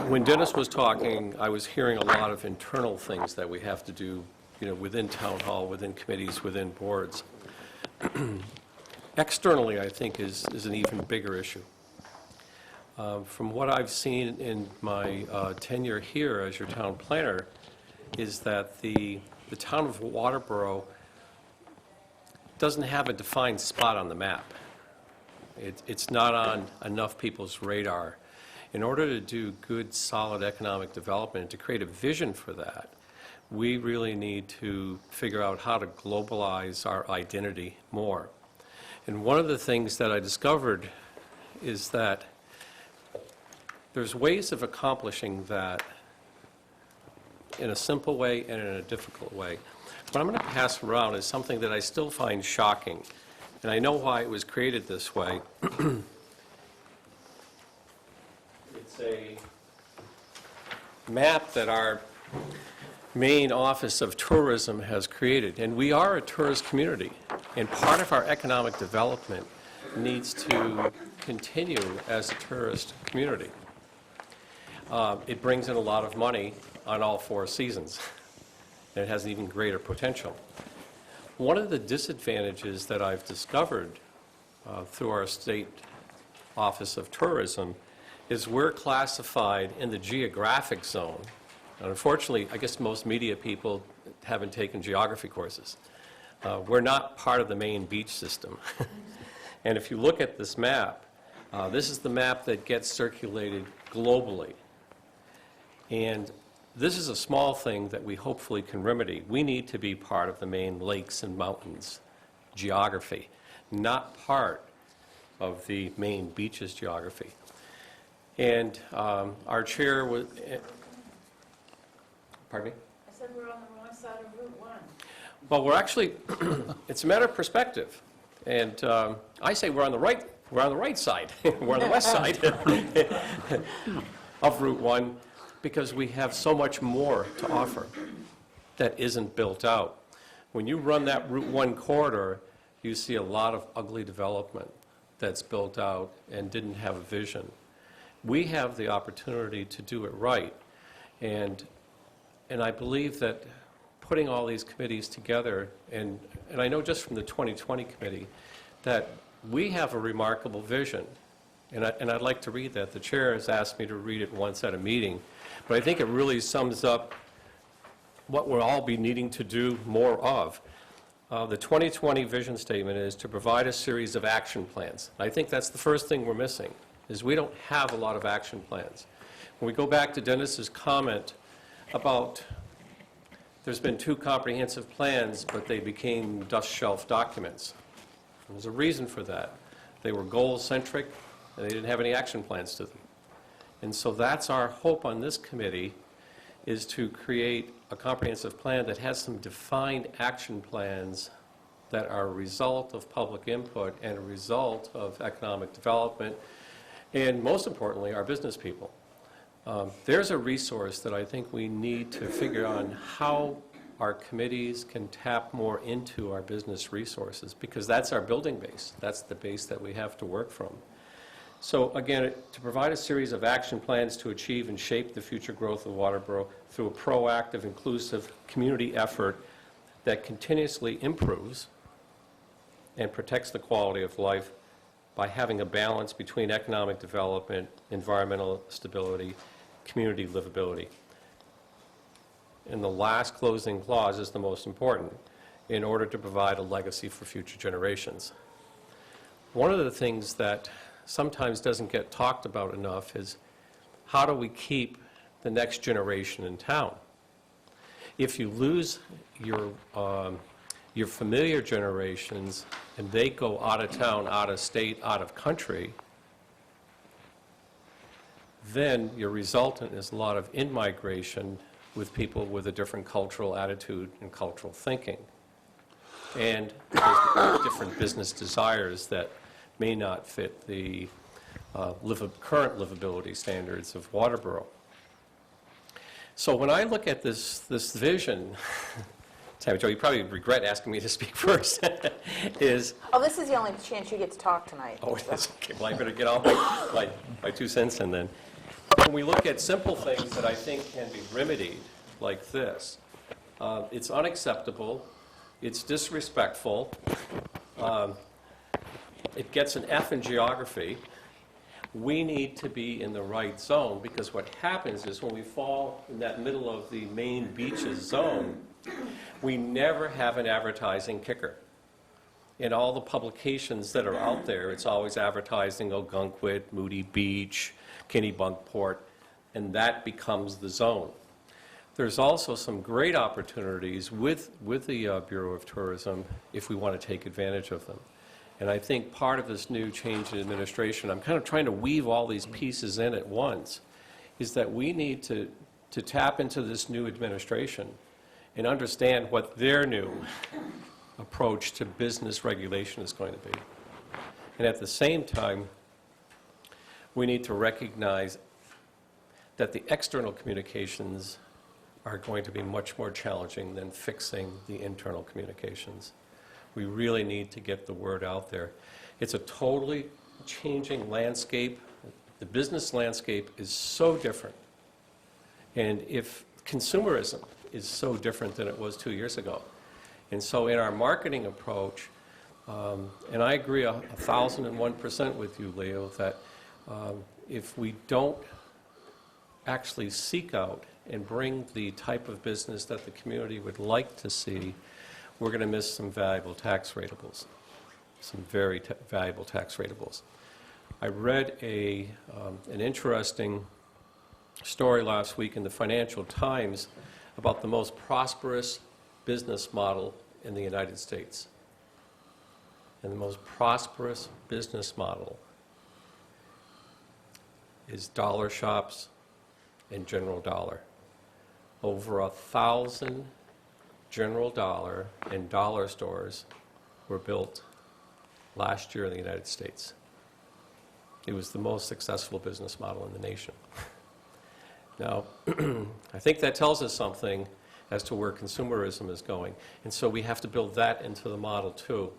When Dennis was talking, I was hearing a lot of internal things that we have to do, within town hall, within committees, within boards. Externally, I think, is an even bigger issue. From what I've seen in my tenure here as your town planner, is that the town of Waterboro doesn't have a defined spot on the map. It's not on enough people's radar. In order to do good, solid economic development and to create a vision for that, we really need to figure out how to globalize our identity more. And one of the things that I discovered is that there's ways of accomplishing that in a simple way and in a difficult way. what I'm going to pass around is something that I still find shocking, and I know why it was created this way. It's a map that our Maine Office of Tourism has created, and we are a tourist community, and part of our economic development needs to continue as a tourist community. It brings in a lot of money on all 4 seasons, and it has an even greater potential. One of the disadvantages that I've discovered through our state Office of Tourism is we're classified in the geographic zone. And unfortunately, I guess most media people haven't taken geography courses. We're not part of the Maine beach system. And if you look at this map, this is the map that gets circulated globally. And this is a small thing that we hopefully can remedy. We need to be part of the Maine lakes and mountains geography, not part of the Maine beaches geography. And our chair was, pardon me? I said we're on the wrong side of Route 1. Well, we're actually, it's a matter of perspective. And I say we're on the right side. We're on the west side of Route 1 because we have so much more to offer that isn't built out. When you run that Route 1 corridor, you see a lot of ugly development that's built out and didn't have a vision. We have the opportunity to do it right. And I believe that putting all these committees together, and I know just from the 2020 committee, that we have a remarkable vision. And I'd like to read that. The chair has asked me to read it once at a meeting. But I think it really sums up what we'll all be needing to do more of. The 2020 vision statement is to provide a series of action plans. I think that's the first thing we're missing, is we don't have a lot of action plans. When we go back to Dennis's comment about there's been 2 comprehensive plans, but they became dust shelf documents. There's a reason for that. They were goal-centric, and they didn't have any action plans to them. And so that's our hope on this committee, is to create a comprehensive plan that has some defined action plans that are a result of public input and a result of economic development, and most importantly, our business people. There's a resource that I think we need to figure on how our committees can tap more into our business resources, because that's our building base. That's the base that we have to work from. So again, to provide a series of action plans to achieve and shape the future growth of Waterboro through a proactive, inclusive community effort that continuously improves and protects the quality of life by having a balance between economic development, environmental stability, community livability. And the last closing clause is the most important, in order to provide a legacy for future generations. One of the things that sometimes doesn't get talked about enough is how do we keep the next generation in town? If you lose your familiar generations and they go out of town, out of state, out of country, then your resultant is a lot of in-migration with people with a different cultural attitude and cultural thinking. And there's different business desires that may not fit the current livability standards of Waterboro. So when I look at this vision, Tammy Jo, you probably regret asking me to speak first, is... Oh, this is the only chance you get to talk tonight. Oh, it is? Okay, well, I better get off my 2 cents in then. When we look at simple things that I think can be remedied, like this, it's unacceptable, it's disrespectful, it gets an F in geography. We need to be in the right zone, because what happens is when we fall in that middle of the Maine beaches zone, we never have an advertising kicker. In all the publications that are out there, it's always advertising Ogunquit, Moody Beach, Kennebunkport, and that becomes the zone. There's also some great opportunities with the Bureau of Tourism if we want to take advantage of them. And I think part of this new change in administration, I'm kind of trying to weave all these pieces in at once, is that we need to tap into this new administration and understand what their new approach to business regulation is going to be. And at the same time, we need to recognize that the external communications are going to be much more challenging than fixing the internal communications. We really need to get the word out there. It's a totally changing landscape. The business landscape is so different. And if consumerism is so different than it was 2 years ago. And so in our marketing approach, and I agree 1,001% with you, Leo, that if we don't actually seek out and bring the type of business that the community would like to see, we're going to miss some valuable tax ratables, some very valuable tax ratables. I read an interesting story last week in the Financial Times about the most prosperous business model in the United States. And the most prosperous business model is dollar shops and General Dollar. Over 1,000 General Dollar and dollar stores were built last year in the United States. It was the most successful business model in the nation. Now, I think that tells us something as to where consumerism is going. And so we have to build that into the model too.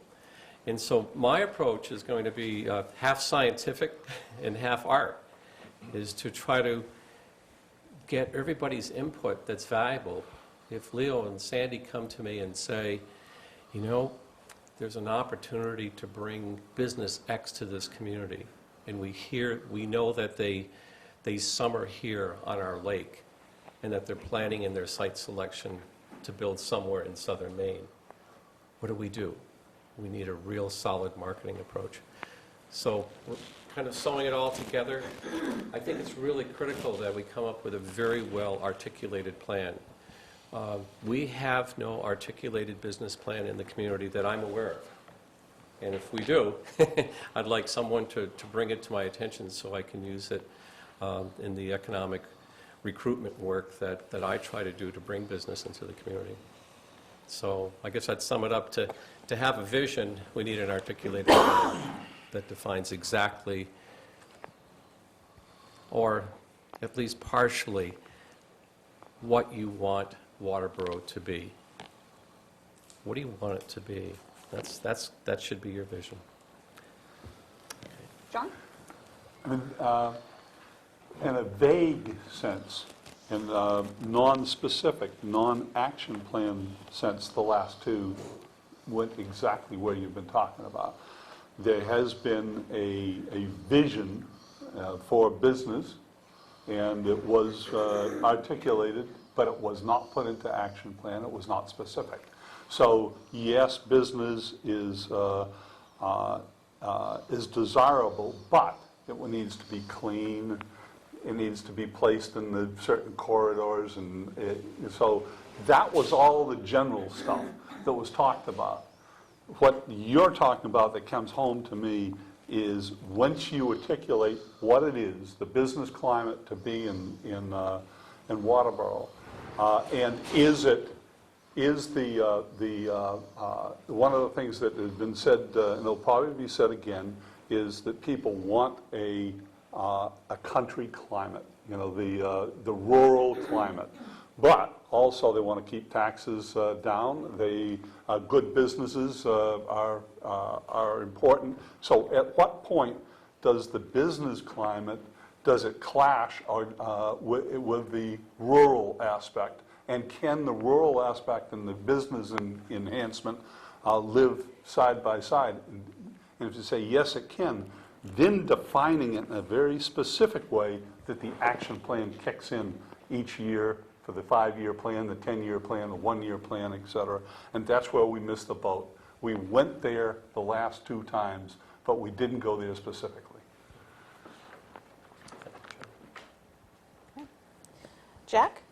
And so my approach is going to be half scientific and half art, is to try to get everybody's input that's valuable. If Leo and Sandy come to me and say, you know, there's an opportunity to bring business X to this community, and we know that they summer here on our lake, and that they're planning in their site selection to build somewhere in southern Maine, what do? We need a real solid marketing approach. So we're kind of sewing it all together. I think it's really critical that we come up with a very well-articulated plan. We have no articulated business plan in the community that I'm aware of. And if we do, I'd like someone to bring it to my attention so I can use it in the economic recruitment work that I try to do to bring business into the community. So I guess I'd sum it up to have a vision, we need an articulated plan that defines exactly, or at least partially, what you want Waterboro to be. What do you want it to be? That should be your vision. John? I mean, in a vague sense, in a non-specific, non-action plan sense, the last two went exactly where you've been talking about. There has been a vision for business, and it was articulated, but it was not put into action plan. It was not specific. So yes, business is desirable, but it needs to be clean. It needs to be placed in the certain corridors, and so that was all the general stuff that was talked about. What you're talking about that comes home to me is once you articulate what it is, the business climate to be in Waterboro, and is one of the things that has been said, and it'll probably be said again, is that people want a country climate, you know, the rural climate. But also they want to keep taxes down. Good businesses are important. So at what point does the business climate, does it clash with the rural aspect? And can the rural aspect and the business enhancement live side by side? And if you say yes, it can, then defining it in a very specific way that the action plan kicks in each year for the 5-year plan, the 10-year plan, the 1-year plan, et cetera. And that's where we missed the boat. We went there the last 2 times, but we didn't go there specifically. Okay. Jack?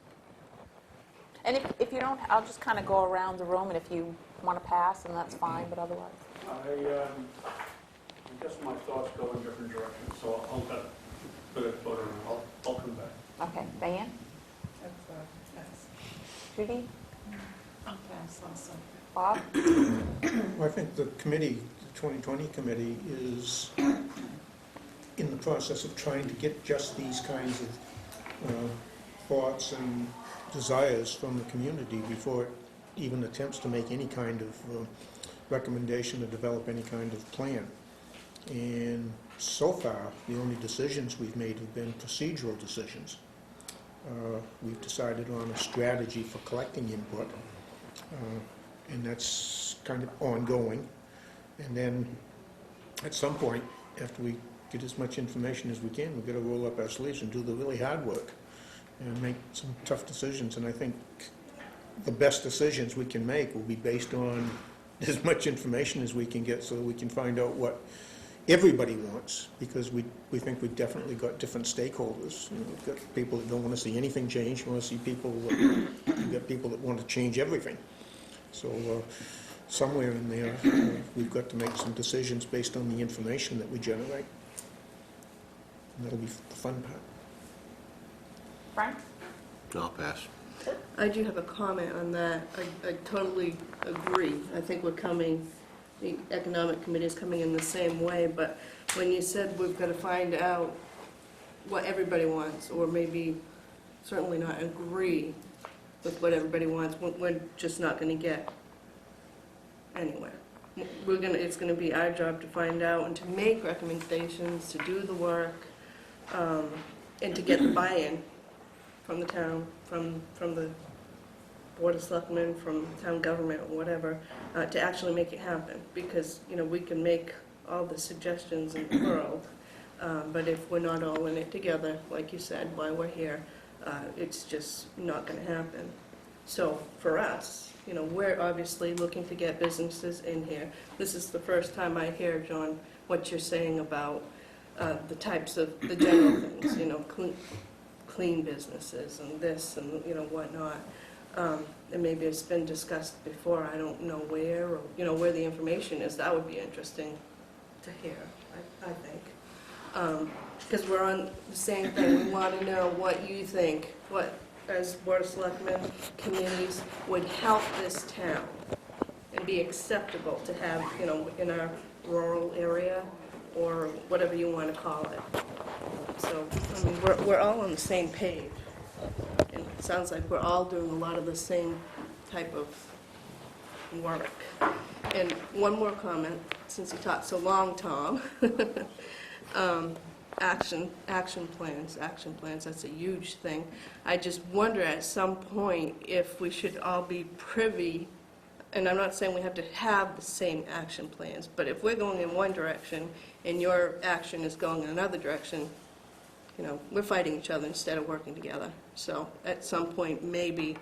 And if you don't, I'll just kind of go around the room, and if you want to pass, then that's fine, but otherwise. I guess my thoughts go in different directions, so I'll put it further and I'll come back. Okay, Diane? Judy? I'll pass also. Bob? Well, I think the committee, the 2020 committee, is in the process of trying to get just these kinds of thoughts and desires from the community before it even attempts to make any kind of recommendation or develop any kind of plan. And so far, the only decisions we've made have been procedural decisions. We've decided on a strategy for collecting input, and that's kind of ongoing. And then at some point, after we get as much information as we can, we've got to roll up our sleeves and do the really hard work and make some tough decisions. And I think the best decisions we can make will be based on as much information as we can get so that we can find out what everybody wants, because we think we've definitely got different stakeholders. You know, we've got people that don't want to see anything change. We want to see people, we've got people that want to change everything. So somewhere in there, we've got to make some decisions based on the information that we generate. And that'll be the fun part. Frank? I'll pass. I do have a comment on that. I totally agree. I think the Economic Committee is coming in the same way, but when you said we've got to find out what everybody wants, or maybe certainly not agree with what everybody wants, we're just not going to get anywhere. It's going to be our job to find out and to make recommendations, to do the work, and to get the buy-in from the town, from the Board of Selectmen, from town government, or whatever, to actually make it happen. Because, we can make all the suggestions in the world, but if we're not all in it together, like you said, while we're here, it's just not going to happen. So for us, we're obviously looking to get businesses in here. This is the first time I hear, John, what you're saying about the types of, the general things, clean businesses and this and, whatnot. And maybe it's been discussed before, I don't know where, or, where the information is. That would be interesting to hear, I think. Because we're on the same thing. We want to know what you think, what, as Board of Selectmen committees, would help this town and be acceptable to have, in our rural area, or whatever you want to call it. So, we're all on the same page. And it sounds like we're all doing a lot of the same type of work. And one more comment, since you talked so long, Tom. Action plans, that's a huge thing. I just wonder at some point if we should all be privy, and I'm not saying we have to have the same action plans, but if we're going in one direction and your action is going in another direction, we're fighting each other instead of working together. So at some point, maybe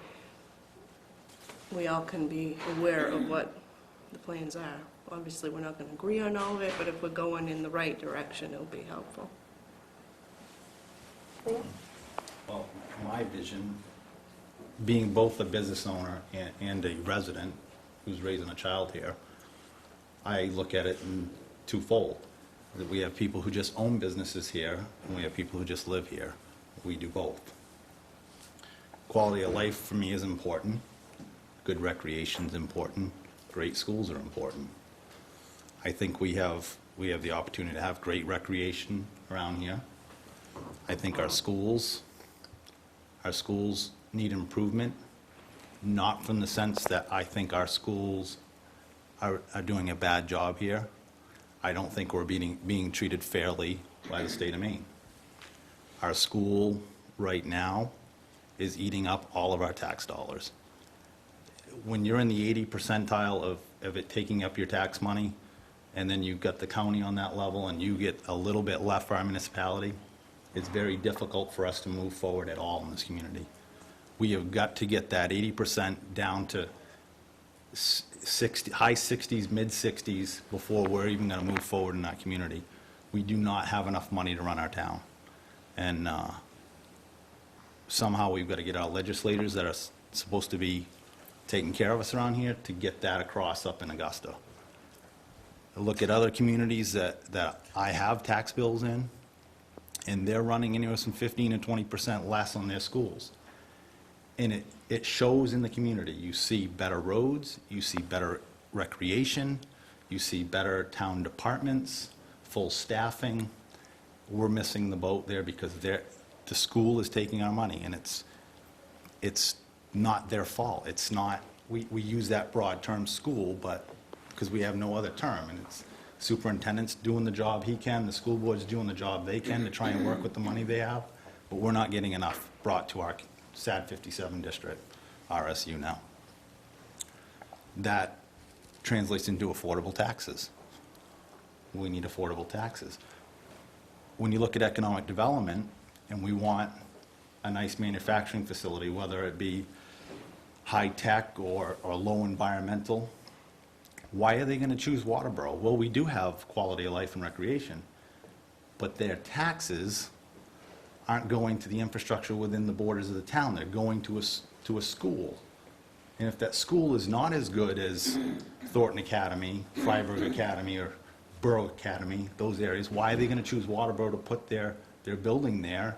we all can be aware of what the plans are. Obviously, we're not going to agree on all of it, but if we're going in the right direction, it'll be helpful. Well, my vision, being both a business owner and a resident who's raising a child here, I look at it in twofold. That we have people who just own businesses here, and we have people who just live here. We do both. Quality of life for me is important. Good recreation is important. Great schools are important. I think we have the opportunity to have great recreation around here. I think our schools need improvement, not from the sense that I think our schools are doing a bad job here. I don't think we're being treated fairly by the state of Maine. Our school right now is eating up all of our tax dollars. When you're in the 80 percentile of it taking up your tax money, and then you've got the county on that level, and you get a little bit left for our municipality, it's very difficult for us to move forward at all in this community. We have got to get that 80% down to 60, high 60s, mid 60s before we're even going to move forward in that community. We do not have enough money to run our town. And somehow we've got to get our legislators that are supposed to be taking care of us around here to get that across up in Augusta. I look at other communities that I have tax bills in, and they're running anywhere from 15 to 20% less on their schools. And it shows in the community. You see better roads, you see better recreation, you see better town departments, full staffing. We're missing the boat there because the school is taking our money, and it's not their fault. It's not, we use that broad term school, but, because we have no other term, and it's superintendent's doing the job he can, the school board's doing the job they can to try and work with the money they have, but we're not getting enough brought to our sad 57 district, RSU now. That translates into affordable taxes. We need affordable taxes. When you look at economic development, and we want a nice manufacturing facility, whether it be high-tech or low environmental, why are they going to choose Waterboro? Well, we do have quality of life and recreation, but their taxes aren't going to the infrastructure within the borders of the town. They're going to a school. And if that school is not as good as Thornton Academy, Freiburg Academy, or Borough Academy, those areas, why are they going to choose Waterboro to put their building there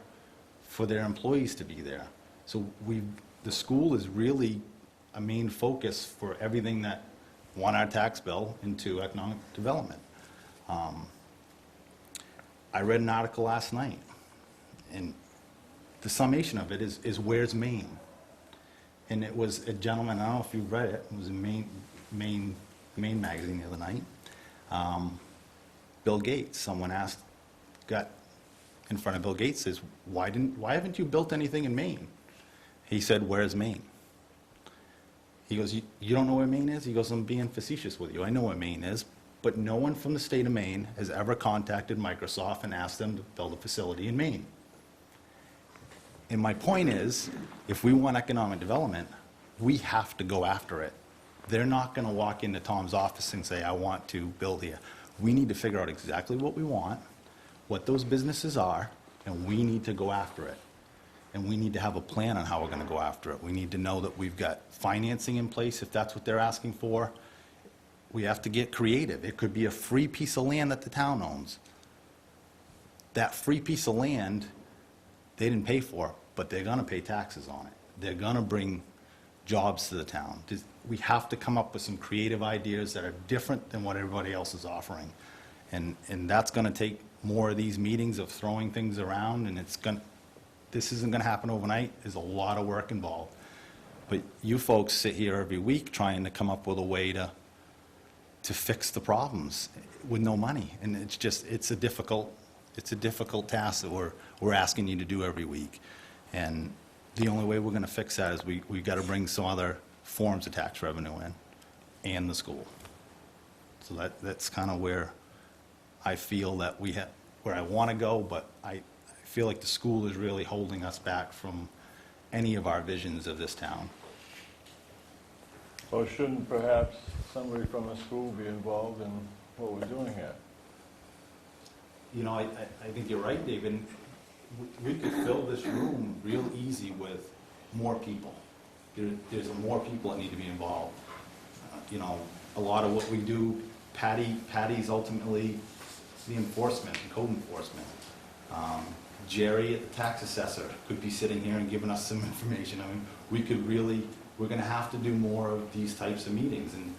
for their employees to be there? So the school is really a main focus for everything that won our tax bill into economic development. I read an article last night, and the summation of it is where's Maine? And it was a gentleman, I don't know if you've read it, it was in Maine magazine the other night. Bill Gates, someone got in front of Bill Gates, says, why haven't you built anything in Maine? He said, where's Maine? He goes, you don't know where Maine is? He goes, I'm being facetious with you. I know where Maine is, but no one from the state of Maine has ever contacted Microsoft and asked them to build a facility in Maine. And my point is, if we want economic development, we have to go after it. They're not going to walk into Tom's office and say, I want to build here. We need to figure out exactly what we want, what those businesses are, and we need to go after it. And we need to have a plan on how we're going to go after it. We need to know that we've got financing in place if that's what they're asking for. We have to get creative. It could be a free piece of land that the town owns. That free piece of land, they didn't pay for, but they're going to pay taxes on it. They're going to bring jobs to the town. We have to come up with some creative ideas that are different than what everybody else is offering. And that's going to take more of these meetings of throwing things around, and this isn't going to happen overnight. There's a lot of work involved. But you folks sit here every week trying to come up with a way to fix the problems with no money. And it's a difficult task that we're asking you to do every week. And the only way we're going to fix that is we've got to bring some other forms of tax revenue in, and the school. So that's kind of where I feel that where I want to go, but I feel like the school is really holding us back from any of our visions of this town. Or shouldn't perhaps somebody from the school be involved in what we're doing here? You know, I think you're right, David. We could fill this room real easy with more people. There's more people that need to be involved. You know, a lot of what we do, Patty's ultimately the enforcement, the code enforcement. Jerry at the tax assessor could be sitting here and giving us some information. I mean, we're going to have to do more of these types of meetings. And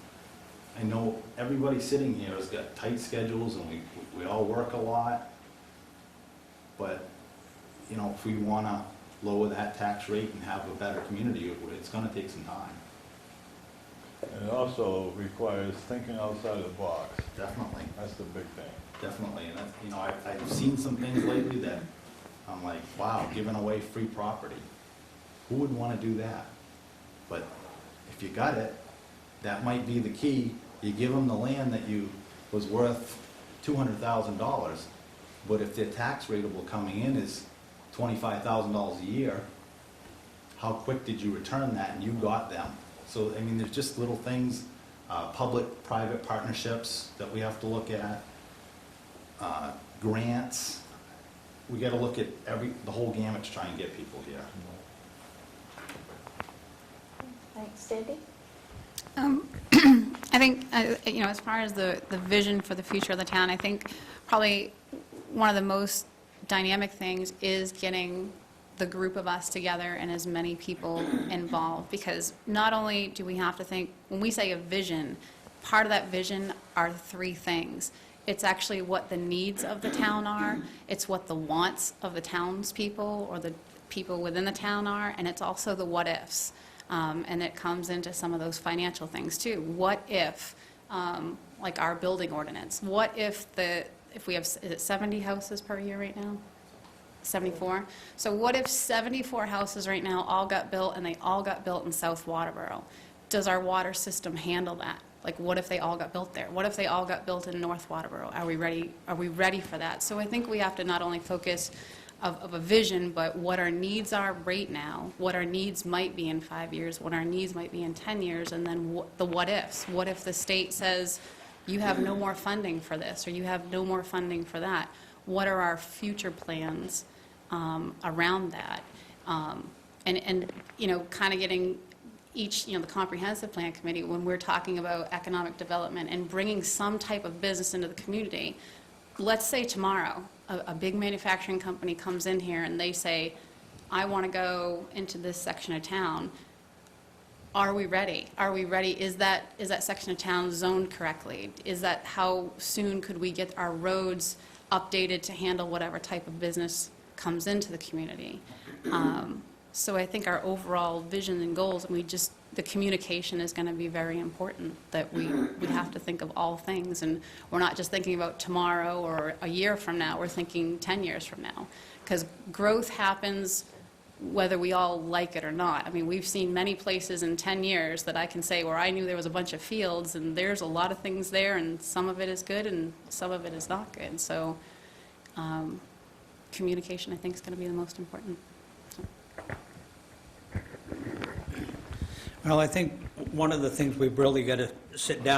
I know everybody sitting here has got tight schedules, and we all work a lot. But, you know, if we want to lower that tax rate and have a better community, it's going to take some time. And it also requires thinking outside the box. Definitely. That's the big thing. Definitely. And, you know, I've seen some things lately that I'm like, wow, giving away free property. Who would want to do that? But if you got it, that might be the key. You give them the land that was worth $200,000, but if their tax rateable coming in is $25,000 a year, how quick did you return that and you got them? So, I mean, there's just little things, public-private partnerships that we have to look at, grants. We got to look at the whole gamut to try and get people here. Thanks, Sandy? I think, you know, as far as the vision for the future of the town, I think probably one of the most dynamic things is getting the group of us together and as many people involved, because not only do we have to think, when we say a vision, part of that vision are three things. It's actually what the needs of the town are, it's what the wants of the townspeople or the people within the town are, and it's also the what-ifs. And it comes into some of those financial things too. What if, like our building ordinance, what if we have, is it 70 houses per year right now? 74? So what if 74 houses right now all got built and they all got built in South Waterboro? Does our water system handle that? Like, what if they all got built there? What if they all got built in North Waterboro? Are we ready for that? So I think we have to not only focus of a vision, but what our needs are right now, what our needs might be in 5 years, what our needs might be in 10 years, and then the what-ifs. What if the state says, you have no more funding for this, or you have no more funding for that? What are our future plans around that? And you know, kind of getting each, you know, the comprehensive plan committee, when we're talking about economic development and bringing some type of business into the community, let's say tomorrow, a big manufacturing company comes in here and they say, I want to go into this section of town. Are we ready? Are we ready? Is that section of town zoned correctly? Is that, how soon could we get our roads updated to handle whatever type of business comes into the community? So I think our overall vision and goals, and the communication is going to be very important, that we have to think of all things, and we're not just thinking about tomorrow or a year from now, we're thinking 10 years from now, because growth happens whether we all like it or not. I mean, we've seen many places in 10 years that I can say where I knew there was a bunch of fields, and there's a lot of things there, and some of it is good and some of it is not good. So communication, I think, is going to be the most important. Well, I think one of the things we've really got to sit down